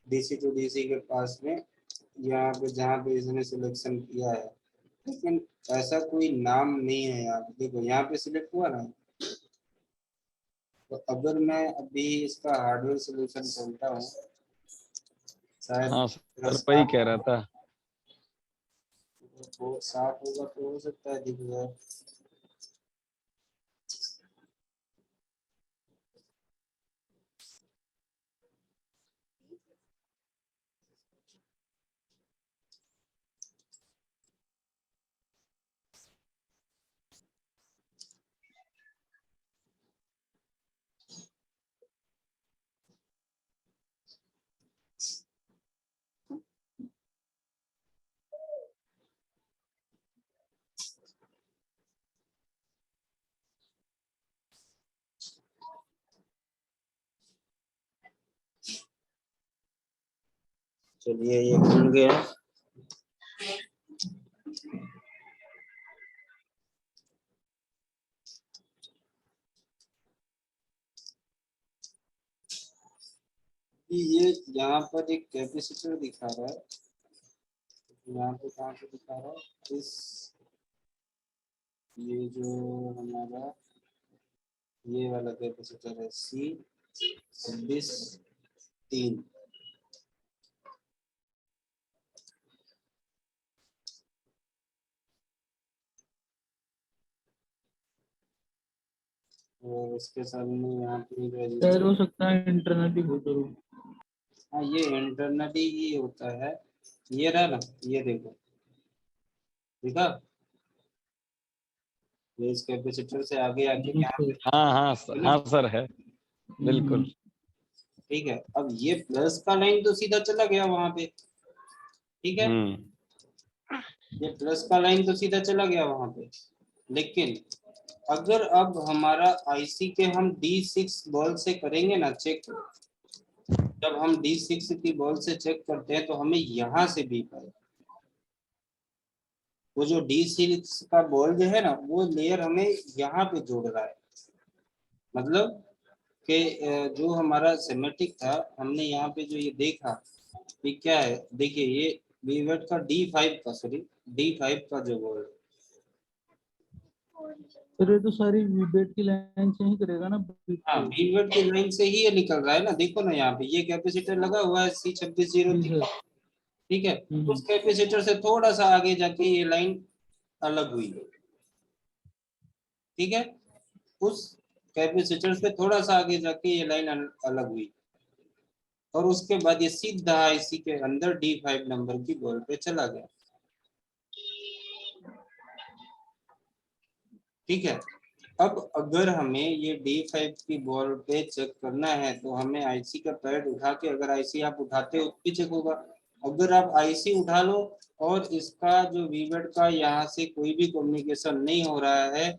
DC to DC के पास में, यहाँ पे जहाँ पे इसने सिलेक्शन किया है, लेकिन ऐसा कोई नाम नहीं है यहाँ पे। देखो यहाँ पे सिलेक्ट हुआ ना, तो अगर मैं अभी इसका हार्डवेयर सोल्यूशन खोलता हूँ, शायद हाँ सर वही कह रहा था। वो साफ होगा तो हो सकता है दिख जाए। चलिए ये खुल गया। ये यहाँ पर एक कैपेसिटर दिखा रहा है, यहाँ पे कहाँ पे दिखा रहा है, इस ये जो हमारा ये वाला कैपेसिटर है C26 3, और उसके सामने यहाँ पे शायद हो रजिस्टर। सकता है इंटरनली हो जरूर। हाँ ये इंटरनली ही होता है। ये रहा ना, ये देखो, देखा, ये इस कैपेसिटर से आगे आके यहाँ पे हाँ हाँ है ना? हाँ सर है, बिल्कुल। ठीक है, अब ये प्लस का लाइन तो सीधा चला गया वहां पे, ठीक है, ये प्लस का लाइन तो सीधा चला गया वहां पे। लेकिन अगर अब हमारा आईसी के हम D6 बॉल से करेंगे ना चेक, जब हम D6 की बॉल से चेक करते हैं तो हमें यहाँ से भी पाए, वो जो D6 का बॉल जो है ना, वो लेयर हमें यहाँ पे जोड़ रहा है। मतलब कि जो हमारा सिमेट्रिक था, हमने यहाँ पे जो ये देखा, ये क्या है, देखिए ये वीवेट का D5 का, सॉरी D5 का जो बॉल है, फिर ये तो सारी वीबेट की लाइन से ही करेगा ना। हाँ वीवेट की लाइन से ही ये निकल रहा है ना। देखो ना यहाँ पे ये कैपेसिटर लगा हुआ है C2603, ठीक है, उस कैपेसिटर से थोड़ा सा आगे जाके ये लाइन अलग हुई, ठीक है, उस कैपेसिटर से थोड़ा सा आगे जाके ये लाइन अलग हुई, और उसके बाद ये सीधा इसी के अंदर D5 नंबर की बॉल पे चला गया, ठीक है। अब अगर हमें ये D5 की बॉल पे चेक करना है तो हमें आईसी का पैड उठा के, अगर आईसी आप उठाते हो तो भी चेक होगा। अगर आप आईसी उठा लो और इसका जो वीवेट का यहाँ से कोई भी कम्युनिकेशन नहीं हो रहा है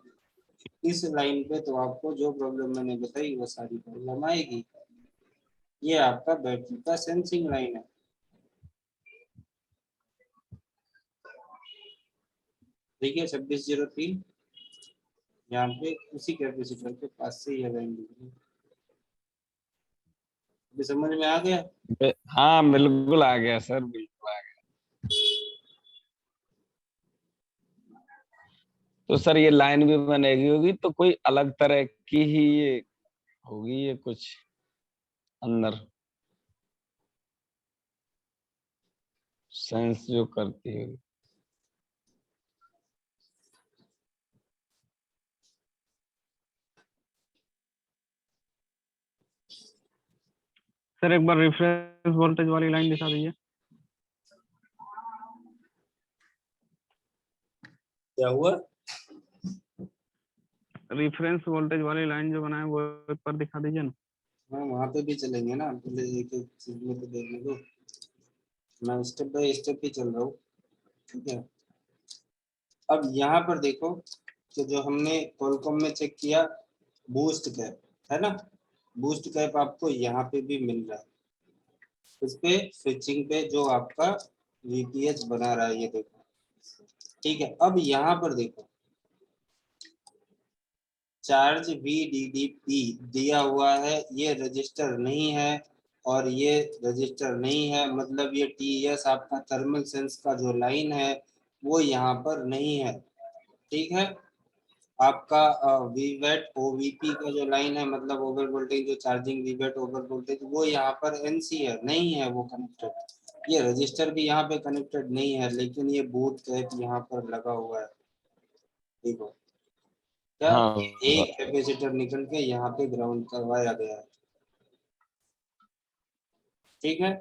इस लाइन पे, तो आपको जो प्रॉब्लम मैंने बताई वो सारी प्रॉब्लम आएगी। ये आपका बैटरी का सेंसिंग लाइन है। देखिए 2603 यहाँ पे उसी कैपेसिटर के पास से ये लाइन दिख रही है। समझ में आ गया? हाँ बिल्कुल आ गया सर, बिल्कुल आ गया। तो सर ये लाइन भी बनेगी होगी तो कोई अलग तरह की ही ये होगी, ये कुछ अंदर सेंस जो करती होगी। सर एक बार रेफरेंस वोल्टेज वाली लाइन दिखा दीजिए। क्या हुआ? रेफरेंस वोल्टेज वाली लाइन जो बनाए वो एक बार दिखा दीजिए ना। हाँ वहाँ पे भी चलेंगे ना, पहले एक एक चीज में तो देखने दो, मैं स्टेप बाय स्टेप ही चल रहा हूँ, ठीक है। अब यहाँ पर देखो कि जो हमने कॉलकॉम में चेक किया बूस्ट कैप है ना, बूस्ट कैप आपको यहाँ पे भी मिल रहा है, इस पे स्विचिंग पे जो आपका वीपीएच बना रहा है, ये देखो, ठीक है। अब यहाँ पर देखो चार्ज VDDP दिया हुआ है, ये रजिस्टर नहीं है और ये रजिस्टर नहीं है, मतलब ये TES आपका थर्मल सेंस का जो लाइन है वो यहाँ पर नहीं है, ठीक है। आपका वीवेट OVP का जो लाइन है, मतलब ओवर वोल्टेज जो चार्जिंग वीवेट ओवर वोल्टेज, वो यहाँ पर NC है, नहीं है वो कनेक्टेड। ये रजिस्टर भी यहाँ पे कनेक्टेड नहीं है, लेकिन ये बूट कैप यहाँ पर लगा हुआ है, देखो क्या, हाँ एक कैपेसिटर निकल के यहाँ पे ग्राउंड करवाया गया है, ठीक है।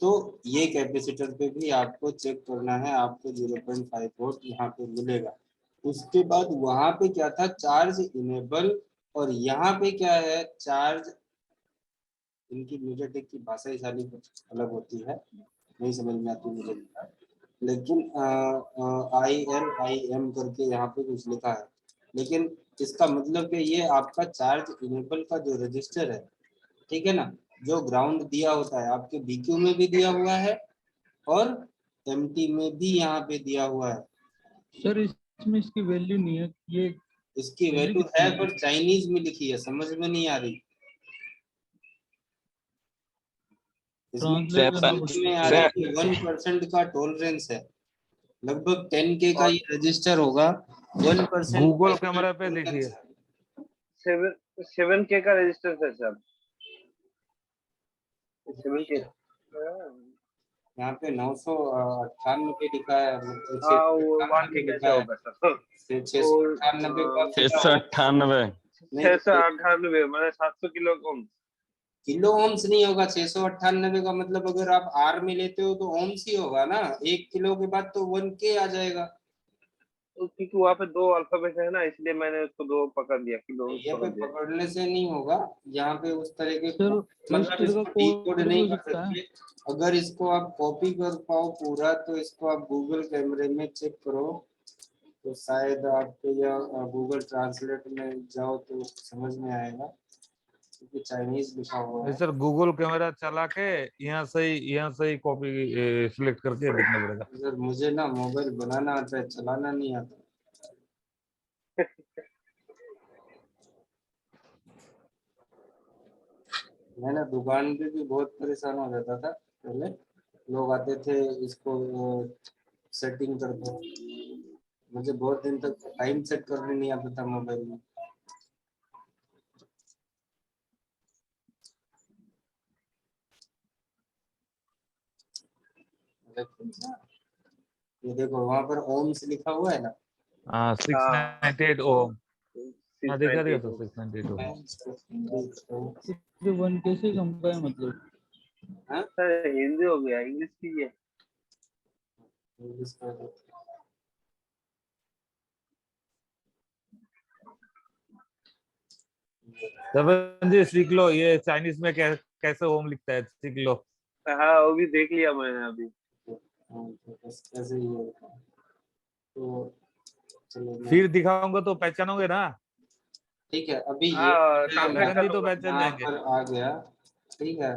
तो ये कैपेसिटर पे भी आपको चेक करना है, आपको 0.5 वोल्ट यहाँ पे मिलेगा। उसके बाद वहां पे क्या था, चार्ज इनेबल, और यहाँ पे क्या है, चार्ज, इनकी मीडियाटेक की भाषा ही सारी कुछ अलग होती है, नहीं समझ में आती मुझे, लेकिन ILIM करके यहाँ पे कुछ लिखा है, लेकिन इसका मतलब कि ये आपका चार्ज इनेबल का जो रजिस्टर है, ठीक है ना, जो ग्राउंड दिया होता है आपके BQ में भी दिया हुआ है और MT में भी यहाँ पे दिया हुआ है। सर इसमें इसकी वैल्यू नहीं है, ये इसकी वैल्यू है पर चाइनीज में लिखी है, समझ में नहीं आ रही। इसमें आ रही है 1% का टॉलरेंस है, लगभग 10K का ये रजिस्टर होगा, 1% गूगल कैमरा पे देखिए 7K का रजिस्टर है सर, 7K। यहाँ पे 998 लिखा है, हाँ वो 1K कैसे होगा सर? 698 698 नहीं 698 मतलब 700 किलो ओम। किलो ओम्स नहीं होगा, 698 का मतलब अगर आप आर में लेते हो तो ओम्स ही होगा ना, 1 किलो के बाद तो 1K आ जाएगा। तो क्योंकि वहाँ पे 2 अल्फाबेट है ना, इसलिए मैंने उसको 2 पकड़ लिया, किलो यहाँ पकड़ पे लिया। पकड़ने से नहीं होगा, यहाँ पे उस तरह के सर मतलब रजिस्टर का इसको डिकोड कोड भी नहीं हो कर सकता है। सकते। अगर इसको आप कॉपी कर पाओ पूरा तो इसको आप गूगल कैमरे में चेक करो, तो शायद आपको या गूगल ट्रांसलेट में जाओ तो समझ में आएगा, क्योंकि चाइनीज लिखा हुआ है। सर गूगल कैमरा चला के यहाँ से ही कॉपी सिलेक्ट करके देखना पड़ेगा। सर मुझे ना मोबाइल बनाना आता है, चलाना नहीं आता। मैं ना दुकान पे भी बहुत परेशान हो जाता था पहले, लोग आते थे इसको सेटिंग कर दो, मुझे बहुत दिन तक टाइम सेट करने नहीं आता था मोबाइल में। ये देखो वहां पर ओम्स लिखा हुआ है ना। हाँ 698 ओम। हाँ देखा सर 698 ओम। ये 1K से कम का है मतलब। सर हिंदी हो गया, इंग्लिश कीजिए। तब जी सीख लो, ये चाइनीज में कैसे ओम लिखता है, सीख लो। हाँ वो भी देख लिया मैंने अभी। ऐसे ही होता है। तो चलो फिर दिखाऊंगा तो पहचानोगे ना। ठीक है, अभी ये हाँ मैं लखन जी तो यहाँ पहचान जाएंगे। पर आ गया। ठीक है,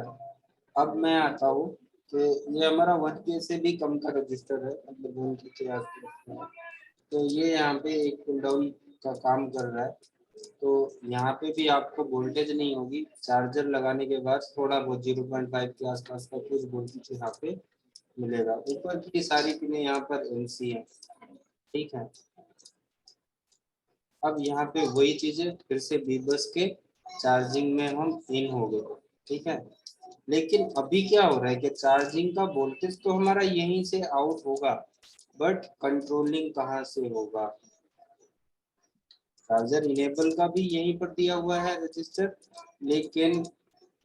अब मैं आता हूँ कि ये हमारा 1K से भी कम का रजिस्टर है, मतलब 1K के आसपास। तो ये यहाँ पे एक पुल डाउन का काम कर रहा है, तो यहाँ पे भी आपको वोल्टेज नहीं होगी, चार्जर लगाने के बाद थोड़ा बहुत 0.5 के आसपास का कुछ वोल्टेज यहाँ पे मिलेगा। ऊपर की सारी पिनें यहाँ पर NC है। ठीक है, अब यहाँ पे वही चीजें फिर से बीबस के चार्जिंग में हम इन हो गए। ठीक है, लेकिन अभी क्या हो रहा है कि चार्जिंग का वोल्टेज तो हमारा यहीं से आउट होगा, बट कंट्रोलिंग कहाँ से होगा। चार्जर इनेबल का भी यहीं पर दिया हुआ है रजिस्टर, लेकिन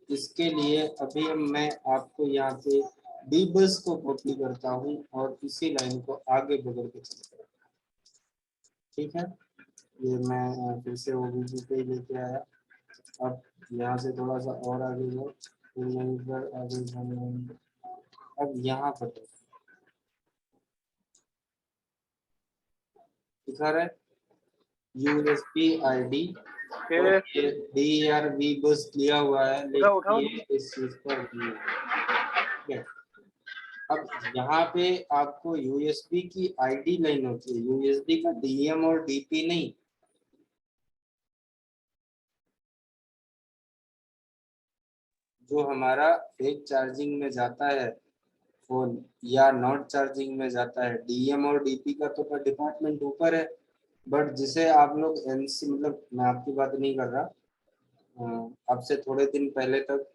इसके लिए अभी मैं आपको यहाँ पे बीबस को कॉपी करता हूँ और इसी लाइन को आगे बढ़ के चलता हूँ। ठीक है, ये मैं फिर से OBD पे लेके आया। अब यहाँ से थोड़ा सा और आगे जाओ, फिर यहीं पर आगे जाना। अब यहाँ पर दिखा रहा है USB ID और ये DRV बस दिया हुआ है, लेकिन ये इस चीज पर नहीं है। ठीक है, अब यहाँ पे आपको USB की ID लाइन होती है, USB का DM और DP नहीं। जो हमारा फेक चार्जिंग में जाता है फोन या नॉट चार्जिंग में जाता है, DM और DP का तो डिपार्टमेंट ऊपर है, बट जिसे आप लोग NC, मतलब मैं आपकी बात नहीं कर रहा, अब से थोड़े दिन पहले तक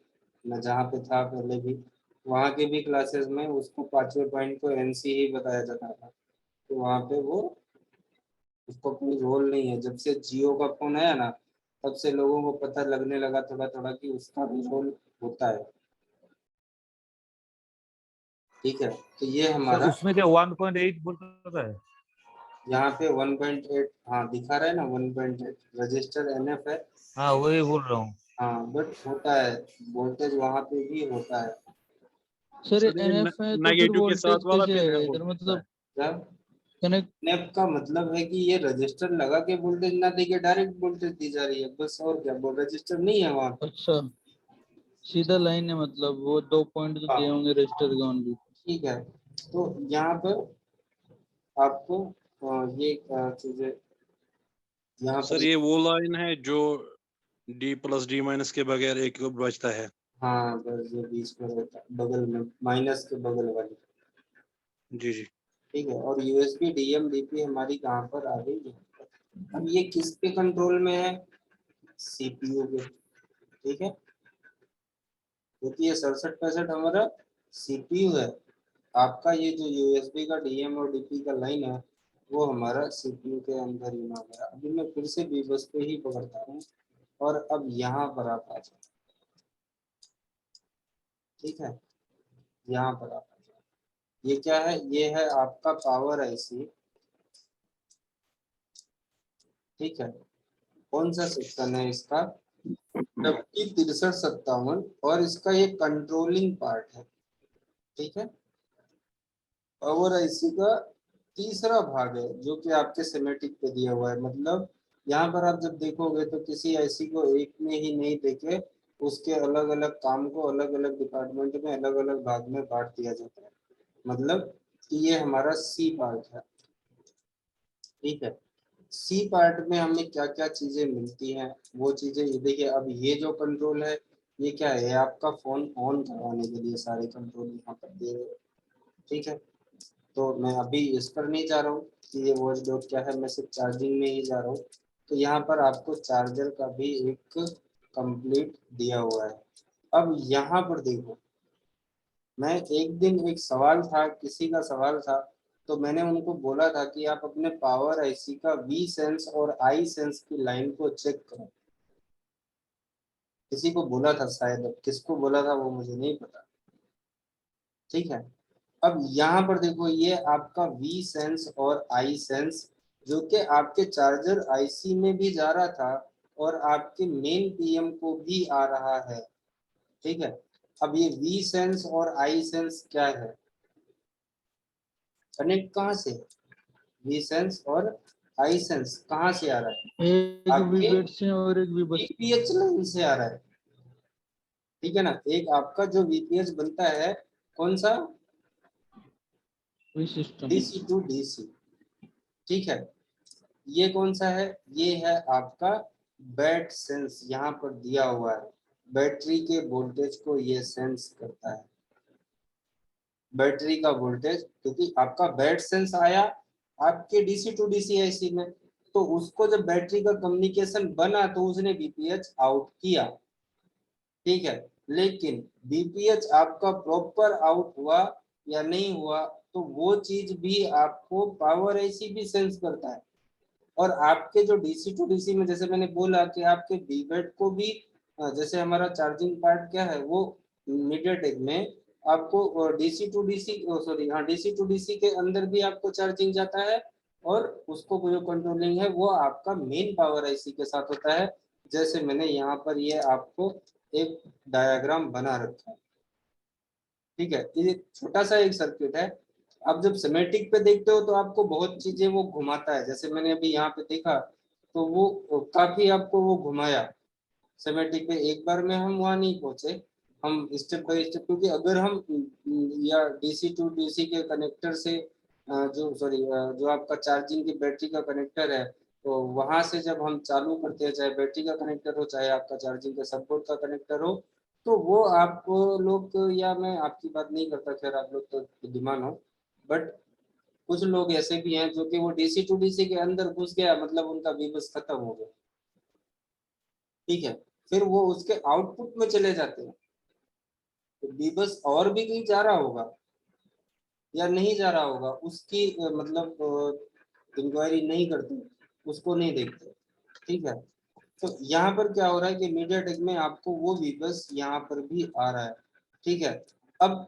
मैं जहाँ पे था पहले भी, वहाँ के भी क्लासेस में उसको 5वें पॉइंट को NC ही बताया जाता था। तो वहाँ पे वो उसको कोई रोल नहीं है। जब से जियो का फोन आया ना, तब से लोगों को पता लगने लगा थोड़ा थोड़ा कि उसका भी रोल होता है। ठीक है, तो ये हमारा उसमें क्या 1.8 बोल रहा है, यहाँ पे 1.8 हाँ दिखा रहा है ना, 1.8 रजिस्टर NF है। हाँ वही बोल रहा हूँ। हाँ, बट होता है वोल्टेज वहाँ पे भी होता है। सर ये NF है तो फिर नेगेटिव के साथ वोल्टेज वाला कैसे पिन आएगा है इधर, मतलब क्या कनेक्ट। NF का मतलब है कि ये रजिस्टर लगा के वोल्टेज ना देके डायरेक्ट वोल्टेज दी जा रही है बस, और क्या, वो रजिस्टर नहीं है वहाँ पे। अच्छा सीधा लाइन है, मतलब वो 2 पॉइंट तो दिए होंगे रजिस्टर का ओनली। ठीक है, तो यहाँ पर आपको ये चीजें यहाँ सर पर, ये वो लाइन है जो D+D- के बगैर एक बचता है। हाँ बस ये बीच में रहता है, बगल में माइनस के बगल वाली। जी जी। ठीक है, और USB DM DP हमारी कहाँ पर आ गई है। अब ये किसके कंट्रोल में है, CPU के। ठीक है, क्योंकि ये 6765 हमारा CPU है। आपका ये जो USB का DM और DP का लाइन है, वो हमारा सीपीयू के अंदर ही ना गया। अभी मैं फिर से बीबस पे ही पकड़ता हूँ और अब यहाँ पर आप आ जाओ, ठीक है, यहाँ पर आप आ जाओ। ये क्या है, ये है आपका पावर आईसी, ठीक है। कौन सा सेक्शन है इसका, 6357, और इसका ये कंट्रोलिंग पार्ट है, ठीक है। पावर आईसी का तीसरा भाग है जो कि आपके सेमेटिक पे दिया हुआ है। मतलब यहाँ पर आप जब देखोगे तो किसी आईसी को एक में ही नहीं देके उसके अलग अलग काम को अलग अलग डिपार्टमेंट में अलग अलग भाग में बांट दिया जाता है। मतलब कि ये हमारा सी पार्ट है, ठीक है। सी पार्ट में हमें क्या क्या चीजें मिलती हैं वो चीजें ये देखिए। अब ये जो कंट्रोल है ये क्या है, आपका फोन ऑन करवाने के लिए सारे कंट्रोल यहाँ पर दे रहे हैं, ठीक है। तो मैं अभी इस पर नहीं जा रहा हूँ कि ये वॉच डॉग क्या है, मैं सिर्फ चार्जिंग में ही जा रहा हूँ। तो यहाँ पर आपको चार्जर का भी एक कंप्लीट दिया हुआ है। अब यहाँ पर देखो, मैं एक दिन एक सवाल था, किसी का सवाल था, तो मैंने उनको बोला था कि आप अपने पावर आईसी का वी सेंस और आई सेंस की लाइन को चेक करो। किसी को बोला था शायद, अब किसको बोला था वो मुझे नहीं पता, ठीक है। अब यहाँ पर देखो, ये आपका वी सेंस और आई सेंस जो कि आपके चार्जर आईसी में भी जा रहा था और आपके मेन पीएम को भी आ रहा है, ठीक है। अब ये वी सेंस और आई सेंस क्या है, कनेक्ट कहाँ से, वी सेंस और आई सेंस कहाँ से आ रहा है, एक आपके वीबेट से और एक वीबस वीपीएच लाइन से आ रहा है, ठीक है ना। एक आपका जो वीपीएच बनता है कौन सा, सिस्टम डीसी टू डीसी, ठीक है। ये कौन सा है, ये है आपका बैट सेंस, यहाँ पर दिया हुआ है। बैटरी के वोल्टेज को ये सेंस करता है, बैटरी का वोल्टेज, क्योंकि आपका बैट सेंस आया आपके डीसी टू डीसी आईसी में, तो उसको जब बैटरी का कम्युनिकेशन बना तो उसने बीपीएच आउट किया, ठीक है। लेकिन बीपीएच आपका प्रॉपर आउट हुआ या नहीं हुआ, तो वो चीज भी आपको पावर आईसी भी सेंस करता है। और आपके जो डीसी टू डीसी में, जैसे मैंने बोला कि आपके बीबेट को भी जैसे हमारा चार्जिंग पार्ट क्या है वो मीडियाटेक में आपको डीसी टू डीसी, सॉरी हाँ, डीसी टू डीसी के अंदर भी आपको चार्जिंग जाता है, और उसको जो कंट्रोलिंग है वो आपका मेन पावर आईसी के साथ होता है। जैसे मैंने यहाँ पर ये आपको एक डायग्राम बना रखा है, ठीक है। ये छोटा सा एक सर्किट है। आप जब सेमेटिक पे देखते हो तो आपको बहुत चीजें वो घुमाता है, जैसे मैंने अभी यहाँ पे देखा तो वो काफी आपको वो घुमाया सेमेटिक पे। एक बार में हम वहाँ नहीं पहुंचे, हम स्टेप बाय स्टेप, क्योंकि अगर हम या डीसी टू डीसी के कनेक्टर से जो सॉरी जो आपका चार्जिंग की बैटरी का कनेक्टर है, तो वहां से जब हम चालू करते हैं, चाहे बैटरी का कनेक्टर हो चाहे आपका चार्जिंग के सपोर्ट का कनेक्टर हो, तो वो आप लोग, या मैं आपकी बात नहीं करता, खैर आप लोग तो बुद्धिमान हो, बट कुछ लोग ऐसे भी हैं जो कि वो डीसी टू डीसी के अंदर घुस गया, मतलब उनका वीबस खत्म हो गया, ठीक है। फिर वो उसके आउटपुट में चले जाते हैं, तो वीबस और भी कहीं जा रहा होगा या नहीं जा रहा होगा, उसकी मतलब इंक्वायरी नहीं करते, उसको नहीं देखते, ठीक है। तो यहाँ पर क्या हो रहा है कि मीडियाटेक में आपको वो वीबस यहाँ पर भी आ रहा है, ठीक है। अब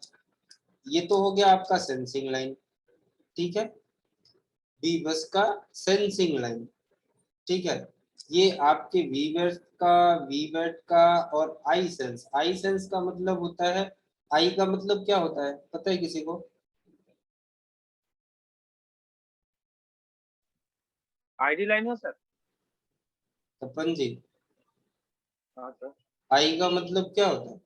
ये तो हो गया आपका सेंसिंग लाइन, ठीक है, वीबस का सेंसिंग लाइन, ठीक है। ये आपके वीवेट का और आई सेंस का मतलब होता है, आई का मतलब क्या होता है पता है किसी को, आईडी लाइन है सर। तपन जी, हाँ सर। आई का मतलब क्या होता है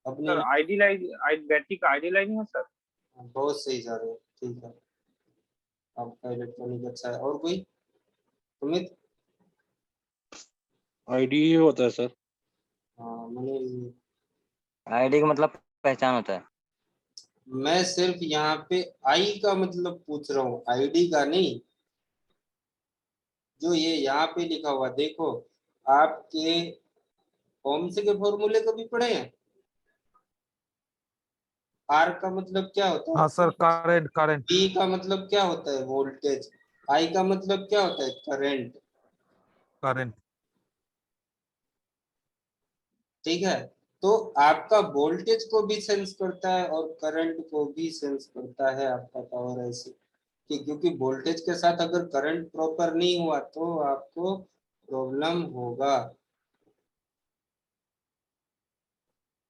अपने सर आईडी लाइन, बैटरी का आईडी लाइन है सर। बहुत सही जा रहे हो, ठीक है। आपका इलेक्ट्रॉनिक अच्छा है। और कोई, सुमित, आईडी ही होता है सर। हाँ मैंने, आईडी का मतलब पहचान होता है। मैं सिर्फ यहाँ पे आई का मतलब पूछ रहा हूँ, आईडी का नहीं। जो ये यहाँ पे लिखा हुआ देखो, आपके ओम्स के फॉर्मूले कभी पढ़े हैं, आर का मतलब क्या होता है? हाँ सर, करंट करंट बी का मतलब क्या होता है? वोल्टेज। आई का मतलब क्या होता है? करंट। करंट ठीक है, तो आपका वोल्टेज को भी सेंस करता है और करंट को भी सेंस करता है आपका पावर आईसी, कि क्योंकि वोल्टेज के साथ अगर करंट प्रॉपर नहीं हुआ तो आपको प्रॉब्लम होगा।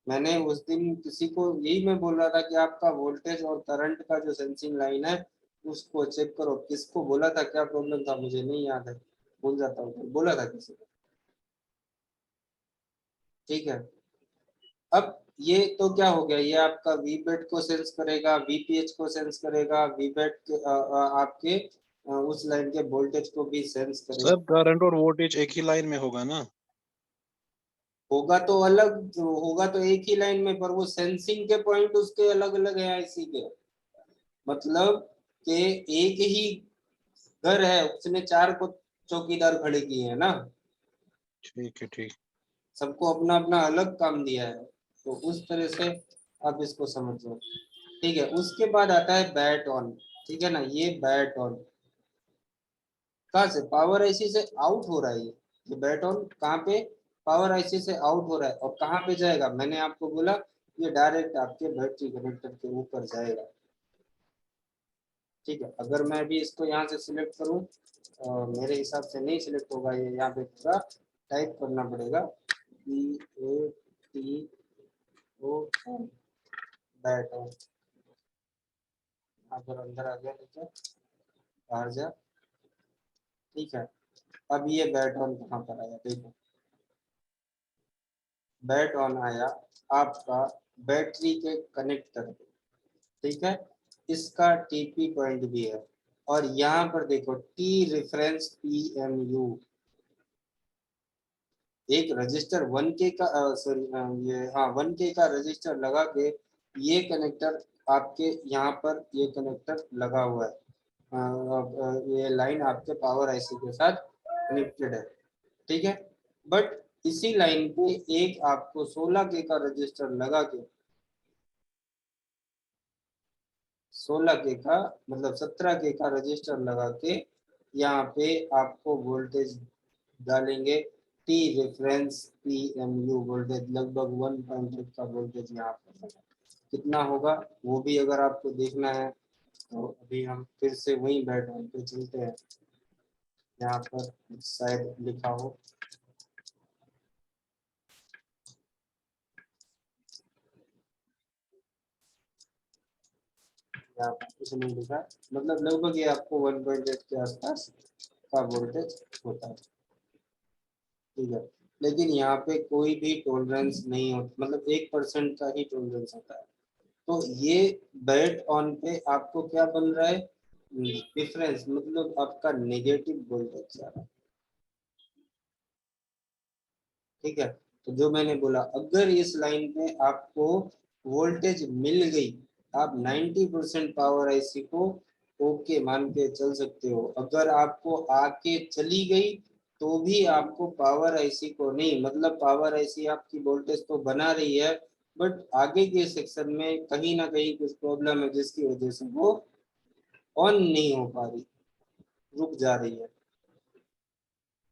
मैंने उस दिन किसी को यही मैं बोल रहा था कि आपका वोल्टेज और करंट का जो सेंसिंग लाइन है उसको चेक करो। किसको बोला था, क्या प्रॉब्लम था मुझे नहीं याद है, भूल जाता हूँ, बोला था किसी को। ठीक है, अब ये तो क्या हो गया, ये आपका वीबेट को सेंस करेगा, वीपीएच को सेंस करेगा, वीबेट के आपके उस लाइन के वोल्टेज को भी सेंस करेगा। सर करंट और वोल्टेज एक ही लाइन में होगा ना? होगा तो अलग, होगा तो एक ही लाइन में, पर वो सेंसिंग के पॉइंट उसके अलग अलग है आईसी के। मतलब कि एक ही घर है, उसने 4 को चौकीदार खड़े किए हैं ना, ठीक है, ठीक। सबको अपना अपना अलग काम दिया है, तो उस तरह से आप इसको समझो। ठीक है, उसके बाद आता है बैट ऑन। ठीक है ना, ये बैट ऑन कहाँ से? पावर आईसी से आउट हो रहा है। ये बैट ऑन कहाँ पे? पावर आईसी से आउट हो रहा है, और कहाँ पे जाएगा? मैंने आपको बोला ये डायरेक्ट आपके बैटरी कनेक्टर के ऊपर जाएगा। ठीक है, अगर मैं भी इसको यहाँ से सिलेक्ट करूँ, मेरे हिसाब से नहीं सिलेक्ट होगा, ये यहाँ पे पूरा टाइप करना पड़ेगा, BATO बैट ऑन। अगर अंदर आ गया देखो, बाहर जा। ठीक है, अब ये बैट ऑन कहाँ पर आया देखो, बैट ऑन आया आपका बैटरी के कनेक्टर। ठीक है, इसका टीपी पॉइंट भी है, और यहाँ पर देखो टी रेफरेंस PMU, एक रजिस्टर 1K का सॉरी ये हाँ 1K का रजिस्टर लगा के ये कनेक्टर आपके यहाँ पर ये कनेक्टर लगा हुआ है। ये लाइन आपके पावर आईसी के साथ कनेक्टेड है। ठीक है, बट इसी लाइन पे एक आपको 16K का रजिस्टर लगा के, 16K का मतलब 17K का रजिस्टर लगा के यहाँ पे आपको वोल्टेज डालेंगे, टी रेफरेंस PMU वोल्टेज लगभग 1.8 का वोल्टेज यहाँ पर होगा। कितना होगा वो भी अगर आपको देखना है तो अभी हम फिर से वही बैठ पे चलते हैं, यहाँ पर शायद लिखा हो, यहाँ पर कुछ नहीं लिखा, मतलब लगभग ये आपको 1.8 के आसपास का वोल्टेज होता है। ठीक है, लेकिन यहाँ पे कोई भी टॉलरेंस नहीं होता, मतलब 1% का ही टॉलरेंस होता है। तो ये बैट ऑन पे आपको क्या बन रहा है? डिफरेंस, मतलब आपका नेगेटिव वोल्टेज जा रहा है। ठीक है, तो जो मैंने बोला, अगर इस लाइन पे आपको वोल्टेज मिल गई, आप 90% पावर आईसी को ओके मान के चल सकते हो। अगर आपको आके चली गई तो भी आपको पावर आईसी को नहीं, मतलब पावर आईसी आपकी वोल्टेज तो बना रही है, बट आगे के सेक्शन में कहीं ना कहीं कुछ प्रॉब्लम है जिसकी वजह से वो ऑन नहीं हो पा रही, रुक जा रही है।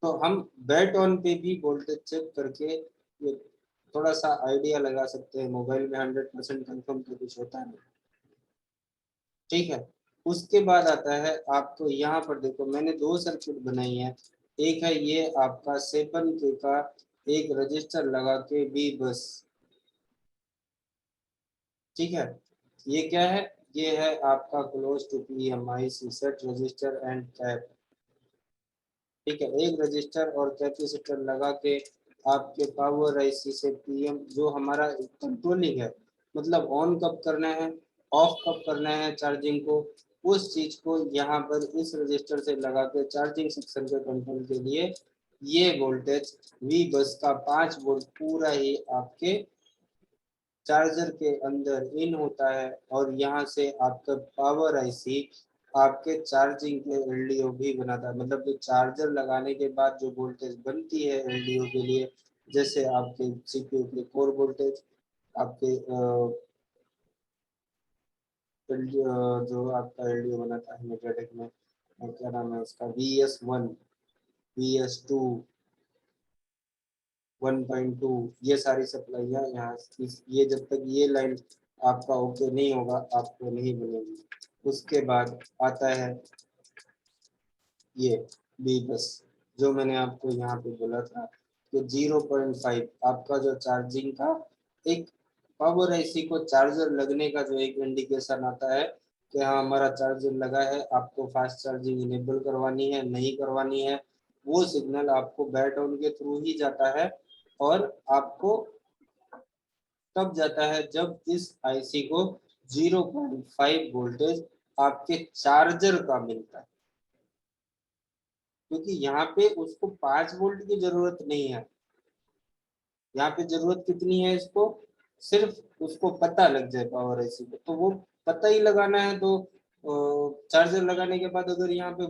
तो हम बैट ऑन पे भी वोल्टेज चेक करके ये थोड़ा सा आइडिया लगा सकते हैं। मोबाइल में 100% कंफर्म तो कुछ होता नहीं। ठीक है, उसके बाद आता है आपको यहाँ पर देखो, मैंने 2 सर्किट बनाई है। एक है ये आपका 7K का एक रजिस्टर लगा के बी बस। ठीक है, ये क्या है? ये है आपका close to PMIC set register and cap. ठीक है, एक रजिस्टर और कैपेसिटर लगा के आपके पावर आईसी से पीएम जो हमारा कंट्रोलिंग है, मतलब ऑन कब करना है, ऑफ कब करना है चार्जिंग को, उस चीज को यहाँ पर इस रजिस्टर से लगा के चार्जिंग सेक्शन के कंट्रोल के लिए ये वोल्टेज वी बस का 5 वोल्ट पूरा ही आपके चार्जर के अंदर इन होता है, और यहाँ से आपका पावर आईसी आपके चार्जिंग के एलडीओ भी बनाता है। मतलब जो चार्जर लगाने के बाद जो वोल्टेज बनती है एलडीओ के लिए, जैसे आपके सीपीयू के कोर वोल्टेज, आपके जो आपका एलडीओ बनाता है मीडियाटेक में, और क्या नाम है उसका, VS1, VS2, 1.2, ये सारी सप्लाइयाँ यहाँ ये जब तक ये लाइन आपका ओके नहीं होगा आपको नहीं बनेगी। उसके बाद आता है ये बी बस, जो मैंने आपको यहाँ पे बोला था कि 0.5 आपका जो चार्जिंग का एक पावर आईसी को चार्जर लगने का जो एक इंडिकेशन आता है कि हाँ हमारा चार्जर लगा है, आपको फास्ट चार्जिंग इनेबल करवानी है नहीं करवानी है, वो सिग्नल आपको बैट ऑन के थ्रू ही जाता है। और आपको तब जाता है जब इस आईसी को 0.5 वोल्टेज आपके चार्जर का मिलता है, क्योंकि यहाँ पे उसको 5 वोल्ट की जरूरत नहीं है। यहाँ पे जरूरत कितनी है इसको, सिर्फ उसको पता लग जाए पावर आईसी को, तो वो पता ही लगाना है। तो चार्जर लगाने के बाद अगर यहाँ पे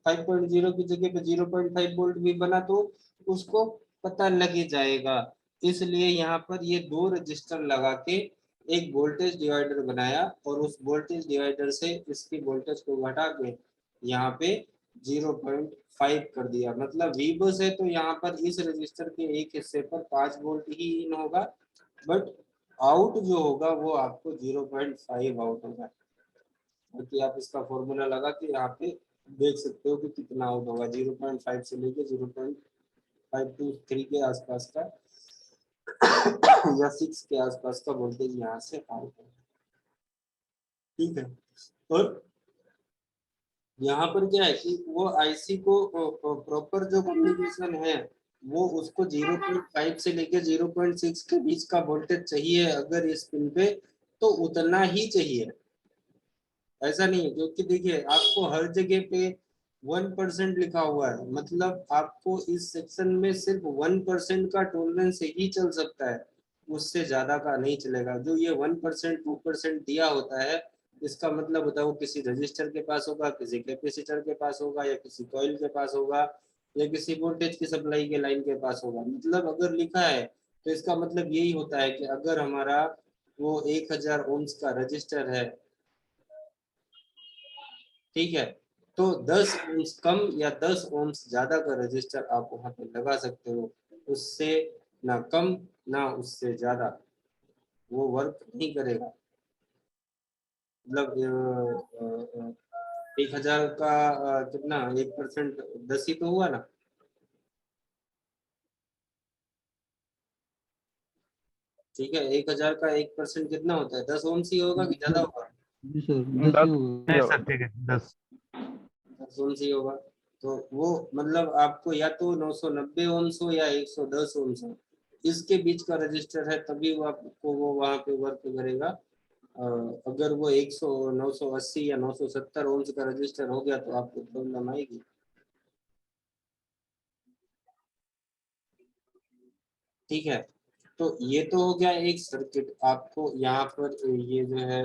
5.0 की जगह पे 0.5 वोल्ट भी बना तो उसको पता लग ही जाएगा। इसलिए यहाँ पर ये 2 रजिस्टर लगा के एक वोल्टेज डिवाइडर बनाया और उस वोल्टेज डिवाइडर से इसकी वोल्टेज को घटा के यहाँ पे 0.5 कर दिया। मतलब वी बस है तो यहाँ पर इस रजिस्टर के एक हिस्से पर 5 वोल्ट ही इन होगा, बट आउट जो होगा वो आपको 0.5 आउट होगा। क्योंकि आप इसका फॉर्मूला लगा के यहाँ पे देख सकते हो कि कितना आउट होगा, 0.5 से लेके 0.523 के आसपास का या 6 के आसपास का वोल्टेज यहाँ से आउट होगा। ठीक है, और यहाँ पर क्या है कि वो आईसी को प्रॉपर जो कम्युनिकेशन है वो उसको 0.5 से लेके 0.6 के बीच का वोल्टेज चाहिए अगर इस पिन पे, तो उतना ही चाहिए, ऐसा नहीं है। क्योंकि देखिए आपको हर जगह पे 1% लिखा हुआ है, मतलब आपको इस सेक्शन में सिर्फ 1% का टॉलरेंस ही चल सकता है, उससे ज्यादा का नहीं चलेगा। जो ये 1% 2% दिया होता है इसका मतलब होता है वो किसी रजिस्टर के पास होगा, किसी कैपेसिटर के पास होगा, या किसी कॉइल के पास होगा, या किसी वोल्टेज की सप्लाई के लाइन के पास होगा। मतलब अगर लिखा है तो इसका मतलब यही होता है कि अगर हमारा वो 1000 ओम्स का रजिस्टर है, ठीक है, तो 10 ओम्स कम या 10 ओम्स ज्यादा का रजिस्टर आप वहां पे लगा सकते हो, उससे ना कम ना उससे ज्यादा वो वर्क नहीं करेगा। मतलब 1000 का कितना 1% 10 ही तो हुआ ना, ठीक है, 1000 का 1% कितना होता है, 10 ओम्स ही होगा कि ज्यादा होगा, 10 10 ओम्स ही होगा। तो वो मतलब आपको या तो 990 ओम्स हो या 110 ओम्स हो, इसके बीच का रजिस्टर है तभी वो आपको वो वहां पे वर्क करेगा। अगर वो 100 980 या 970 ओम्स का रजिस्टर हो गया तो आपको प्रॉब्लम आएगी। ठीक है, तो ये तो हो गया एक सर्किट। आपको यहाँ पर ये जो है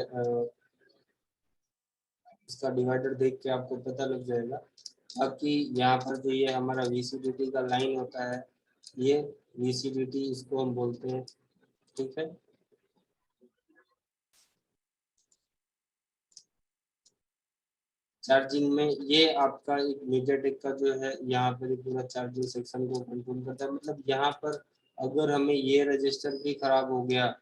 इसका डिवाइडर देख के आपको पता लग जाएगा। बाकी यहाँ पर जो ये हमारा VCDT का लाइन होता है, ये VCDT इसको हम बोलते हैं। ठीक है, चार्जिंग में ये आपका एक मीडियाटेक का जो है यहाँ पर पूरा चार्जिंग सेक्शन को कंट्रोल करता है। मतलब यहाँ पर अगर हमें ये रजिस्टर भी खराब हो गया,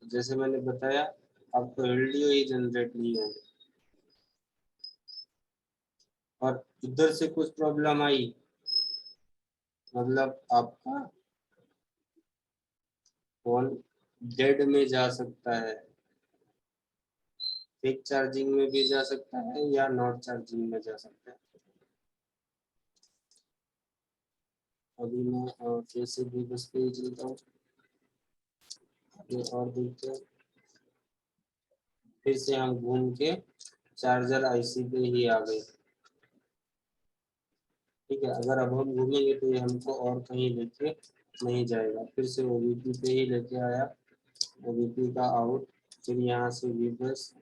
जैसे मैंने बताया आपको एलडीओ ही जनरेट नहीं होगा, और इधर से कुछ प्रॉब्लम आई मतलब आपका फोन डेड में जा सकता है, फिक चार्जिंग में भी जा सकता है या नॉट चार्जिंग में जा सकता है। अभी मैं कैसे भी बस पे ही चलता हूँ और देखते हैं, फिर से हम घूम के चार्जर आईसी पे ही आ गए। ठीक है, अगर अब हम घूमेंगे तो ये हमको और कहीं लेके नहीं जाएगा, फिर से ओवीपी पे ही लेके आया, ओवीपी का आउट, फिर यहाँ से वी बस,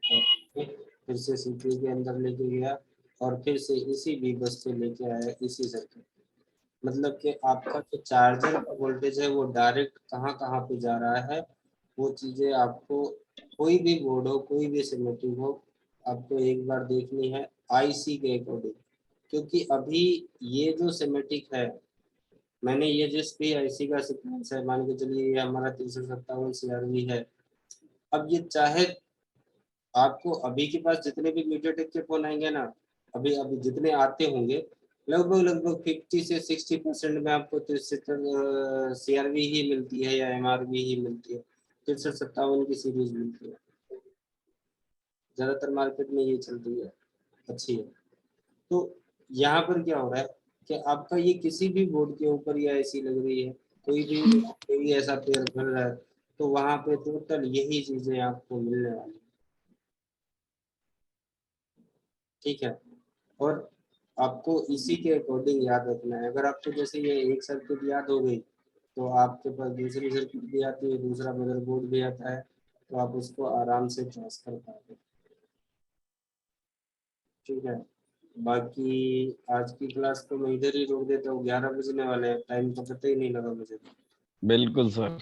फिर से सीपीयू के अंदर लेके गया, और फिर से इसी वी बस पे लेके आया इसी सर्किट। मतलब कि आपका जो चार्जर का वोल्टेज है वो डायरेक्ट कहाँ कहाँ पे जा रहा है, वो चीजें आपको कोई भी बोर्ड हो, कोई भी सिमेट्रिक हो, आपको एक बार देखनी है आईसी के अकॉर्डिंग। क्योंकि अभी ये जो सिमेट्रिक है, मैंने ये जिस भी आईसी का सीक्वेंस है, मान के चलिए ये हमारा 357 सीआरवी है। अब ये चाहे आपको अभी के पास जितने भी मीडियाटेक के फोन आएंगे ना, अभी अभी जितने आते होंगे, लगभग 50 से 60% में आपको 63 सीआरवी ही मिलती है या एमआरवी ही मिलती है, 6357 की सीरीज मिलती है। ज्यादातर मार्केट में ये चल रही है, अच्छी है। तो यहाँ पर क्या हो रहा है कि आपका ये किसी भी बोर्ड के ऊपर ये ऐसी लग रही है, कोई ऐसा पेयर कर रहा है, तो वहां पे टोटल यही चीजें आपको मिलने वाली, ठीक है। और आपको इसी के अकॉर्डिंग याद रखना है। अगर आपको जैसे ये एक सर्किट याद हो गई, तो आपके पास दूसरी सर्किट भी आती है, दूसरा मदरबोर्ड भी आता है, तो आप उसको आराम से चॉइस कर पाओगे, ठीक है। बाकी आज की क्लास को मैं इधर ही रोक देता हूँ, 11 बजने वाले हैं, टाइम तो पता ही नहीं लगा मुझे। बिल्कुल सर।